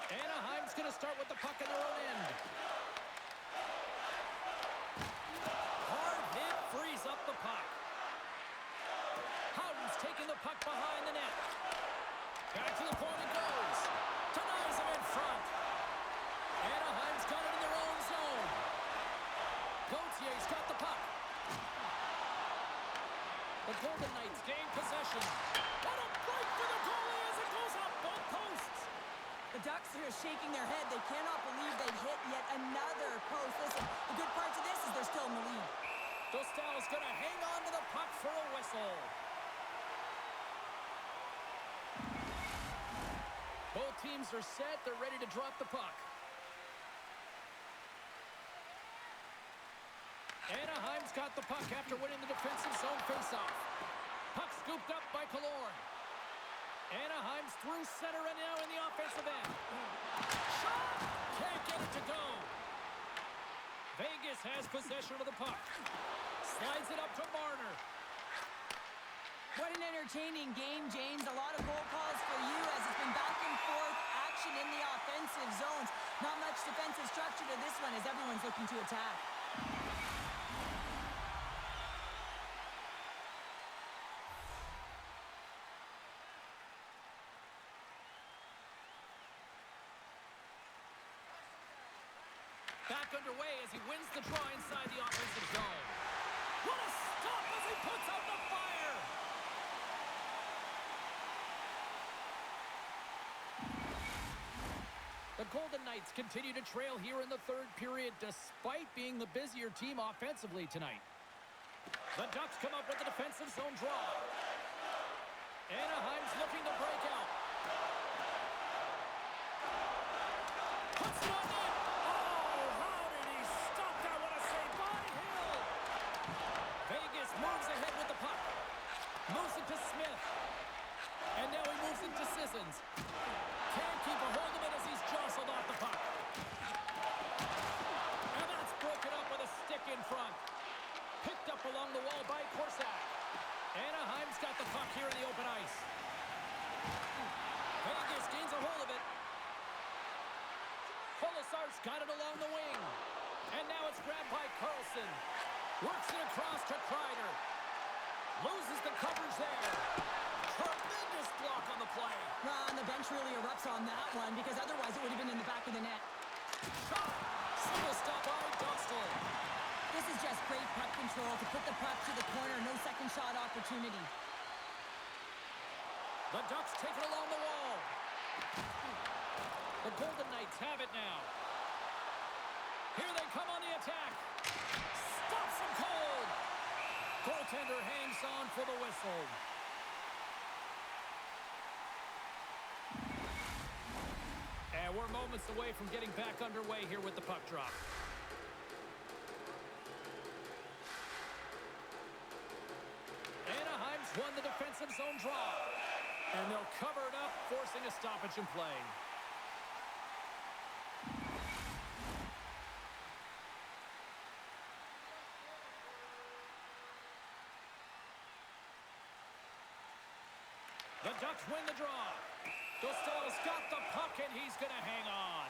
Anaheim's going to start with the puck in their own end. Hard hit frees up the puck. Howden's taking the puck behind the net. Back to the point it goes. Denies him in front. Anaheim's got it in their own. are shaking their head. They cannot believe they hit yet another post. Listen, the good part of this is they're still in the lead. Dostal's going to hang on to the puck for a whistle. Both teams are set. They're ready to drop the puck. Anaheim's got the puck after winning the defensive zone faceoff. Puck scooped up by Killorn. Anaheim's through center and now in the offensive end. Shot! Can't get it to go. Vegas has possession of the puck. Slides it up to Marner. What an entertaining game, James. A lot of goal calls for you as it's been back and forth action in the offensive zones. Not much defensive structure to this one as everyone's looking to attack. Back underway as he wins the draw inside the offensive zone. What a stop as he puts out the fire! The Golden Knights continue to trail here in the third period despite being the busier team offensively tonight. The Ducks come up with the defensive zone draw. Anaheim's looking to break out. Puts it on net! Moves ahead with the puck. Moves it to Smith. And now he moves it to Sissons. Can't keep a hold of it as he's jostled off the puck. And that's broken up with a stick in front. Picked up along the wall by Korsak. Anaheim's got the puck here in the open ice. Vegas gains a hold of it. Colasar's got it along the wing. And now it's grabbed by Carlson. Works it across to Kreider. Loses the coverage there. Tremendous block on the play. And the bench really erupts on that one because otherwise it would have been in the back of the net. Shot. Single stop by Dostal. This is just great puck control to put the puck to the corner. No second shot opportunity. The Ducks take it along the wall. The Golden Knights have it now. Here they come on the attack. Stops him cold. Goaltender hangs on for the whistle. And we're moments away from getting back underway here with the puck drop. Anaheim's won the defensive zone draw. And they'll cover it up, forcing a stoppage in play. The Ducks win the draw. Dostal's got the puck, and he's going to hang on.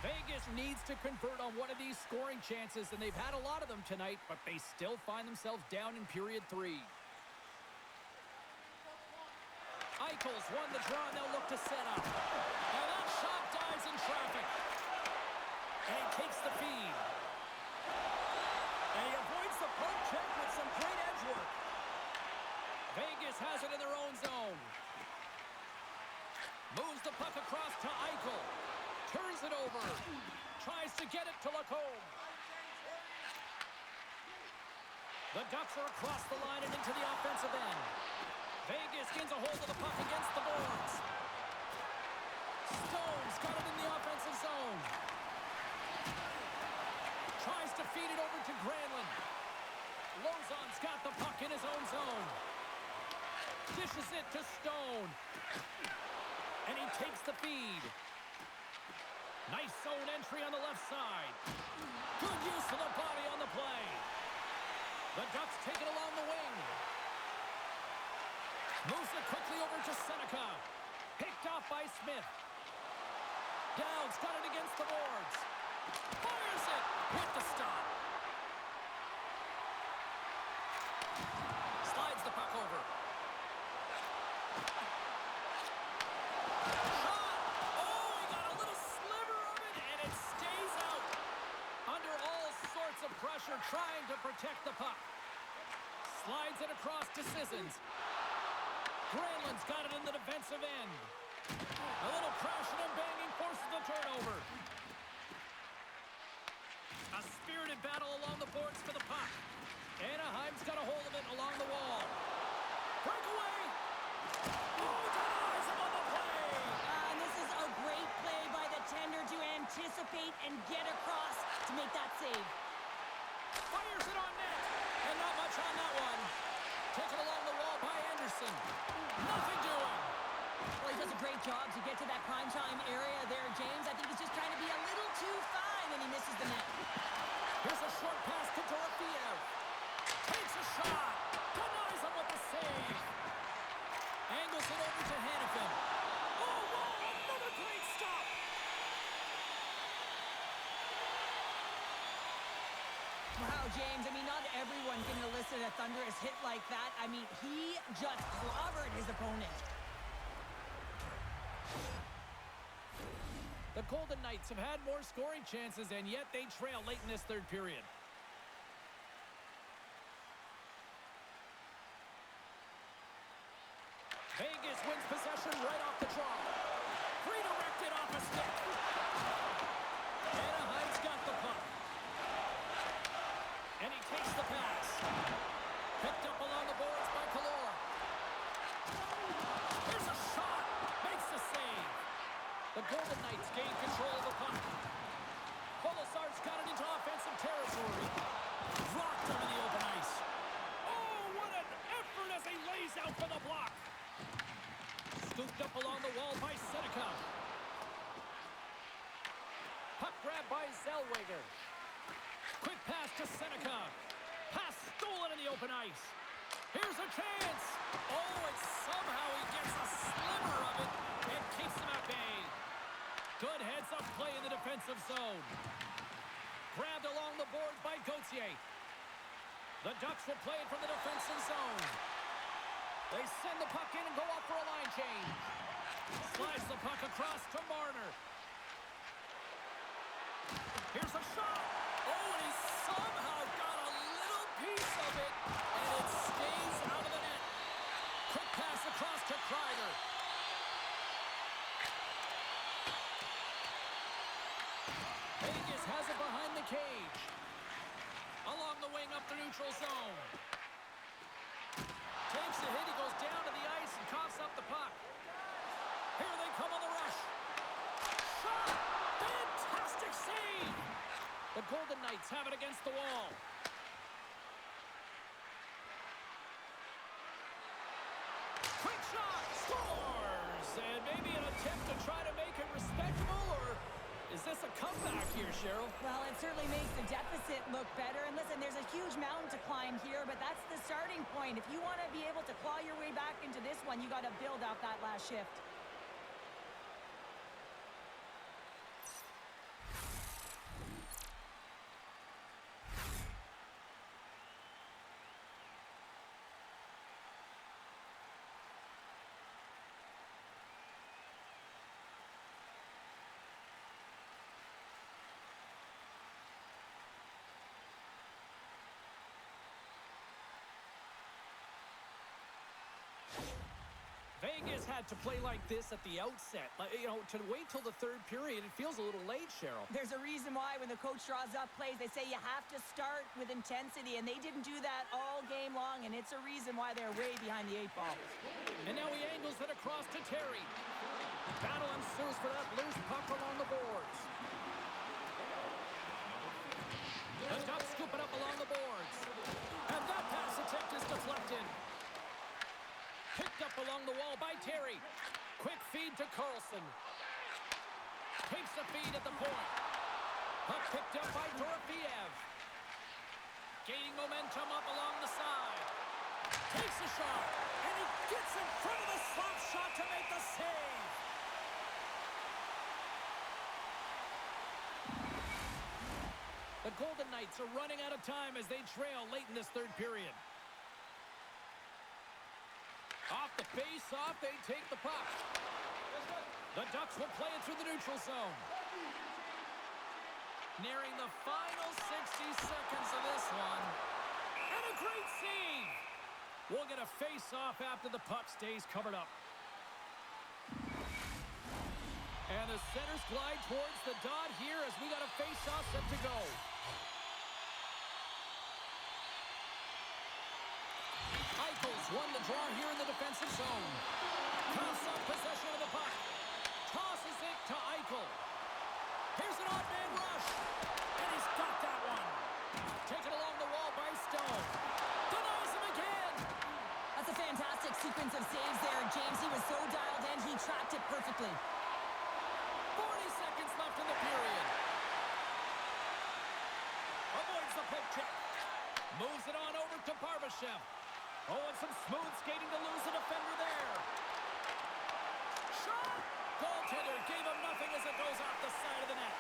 Vegas needs to convert on one of these scoring chances, and they've had a lot of them tonight, but they still find themselves down in period 3. Eichel's won the draw, and they'll look to set up. And that shot dives in traffic. And he takes the feed. And he avoids the poke check with some great edge work. Vegas has it in their own zone. Moves the puck across to Eichel. Turns it over. Tries to get it to Lacombe. The Ducks are across the line and into the offensive end. Vegas gains a hold of the puck against the boards. Stone's got it in the offensive zone. Tries to feed it over to Granlund. Lozon's got the puck in his own zone. Dishes it to Stone. And he takes the feed. Nice zone entry on the left side. Good use of the body on the play. The Ducks take it along the wing. Moves it quickly over to Seneca. Picked off by Smith. Dowd's got it against the boards. Fires it with the stop. Slides the puck over. Shot! Oh, he got a little sliver of it, and it stays out. Under all sorts of pressure, trying to protect the puck. Slides it across to Sissons. Granlund's got it in the defensive end. A little crashing and banging forces the turnover. A spirited battle along the boards for the puck. Anaheim's got a hold of it along the wall. Breakaway! Oh, denies him on the play! And this is a great play by the tender to anticipate and get across to make that save. Fires it on net. And not much on that one. Taken along the wall by Anderson. Nothing doing. Well, he does a great job to get to that prime time area there, James. I think he's just trying to be a little too fine, and he misses the net. Here's a short pass to Dorofiev. Takes a shot. Denies him with the save. Angles it over to Hannafin. Oh, wow, another great stop. Wow, James, I mean, not everyone can elicit a thunderous hit like that. I mean, he just clobbered his opponent. The Golden Knights have had more scoring chances, and yet they trail late in this third period. Vegas wins possession right off the draw. Redirected off a stick. Anaheim's got the puck. And he takes the pass. Picked up along the boards by Kalora. Here's a shot. Makes the save. The Golden Knights gain control of the puck. Colasar's got it into offensive territory. Dropped over the open ice. Oh, what an effort as he lays out for the block. Scooped up along the wall by Seneca. Puck grab by Zellweger. Quick pass to Seneca. Pass stolen in the open ice. Here's a chance. Oh, and somehow he gets a sliver of it and keeps him at bay. Good heads-up play in the defensive zone. Grabbed along the boards by Gauthier. The Ducks will play it from the defensive zone. They send the puck in and go off for a line change. Slides the puck across to Marner. Here's a shot. Oh, and he somehow got a little piece of it, and it stays out of the net. Quick pass across to Kreider. Vegas has it behind the cage. Along the wing up the neutral zone. Takes a hit, he goes down to the ice and coughs up the puck. Here they come on the rush. Shot! Fantastic save! The Golden Knights have it against the wall. Quick shot! Scores! And maybe an attempt to try to make it respectable, or is this a comeback here, Cheryl? Well, it certainly makes the deficit look better. And listen, there's a huge mountain to climb here, but that's the starting point. If you want to be able to claw your way back into this one, you got to build off that last shift. Vegas had to play like this at the outset. To wait till the third period, it feels a little late, Cheryl. There's a reason why when the coach draws up plays, they say you have to start with intensity, and they didn't do that all game long, and it's a reason why they're way behind the 8 ball. And now he angles it across to Terry. Battle ensues for that loose puck along the boards. The Ducks scoop it up along the boards. And that pass attempt is deflected. Picked up along the wall by Terry. Quick feed to Carlson. Takes the feed at the point. Puck picked up by Dorofiev. Gaining momentum up along the side. Takes a shot. And he gets in front of the slap shot to make the save. The Golden Knights are running out of time as they trail late in this third period. Off the face-off, they take the puck. The Ducks will play it through the neutral zone. Nearing the final 60 seconds of this one. And a great save! We'll get a face-off after the puck stays covered up. And the centers glide towards the dot here as we got a face-off set to go. Eichel's won the draw here in the defensive zone. Coughs up possession of the puck. Tosses it to Eichel. Here's an odd man rush. And he's got that one. Taken along the wall by Stone. Denies him again. That's a fantastic sequence of saves there, James. He was so dialed in, he tracked it perfectly. 40 seconds left in the period. Avoids the poke check. Moves it on over to Barbashev. Oh, and some smooth skating to lose a defender there. Shot! Goaltender gave him nothing as it goes off the side of the net.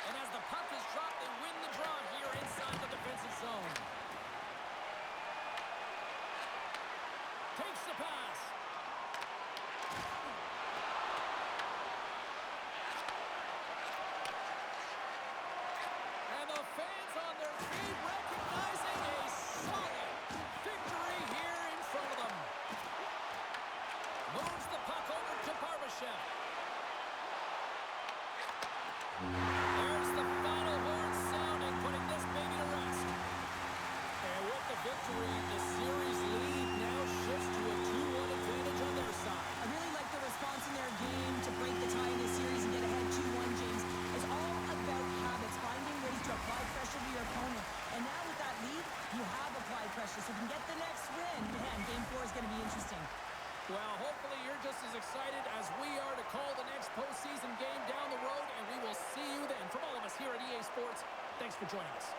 And as the puck is dropped, they win the draw here inside the defensive zone. Takes the pass. And the fans on their feet recognizing a solid victory here in front of them. Moves the puck over to Barbashev. There's the final horn sounding, putting this baby to rest. And with the victory, the series lead now shifts to a 2-1 advantage on their side. I really like the response in their game to break the tie in this series and get ahead 2-1, James. It's all about habits, finding ways to apply pressure to your opponent. And now with that lead, you have applied pressure. So if you can get the next win, man, Game 4 is going to be interesting. Well, hopefully you're just as excited as we are to call the next postseason game down the road, and we will see you then. From all of us here at EA Sports, thanks for joining us.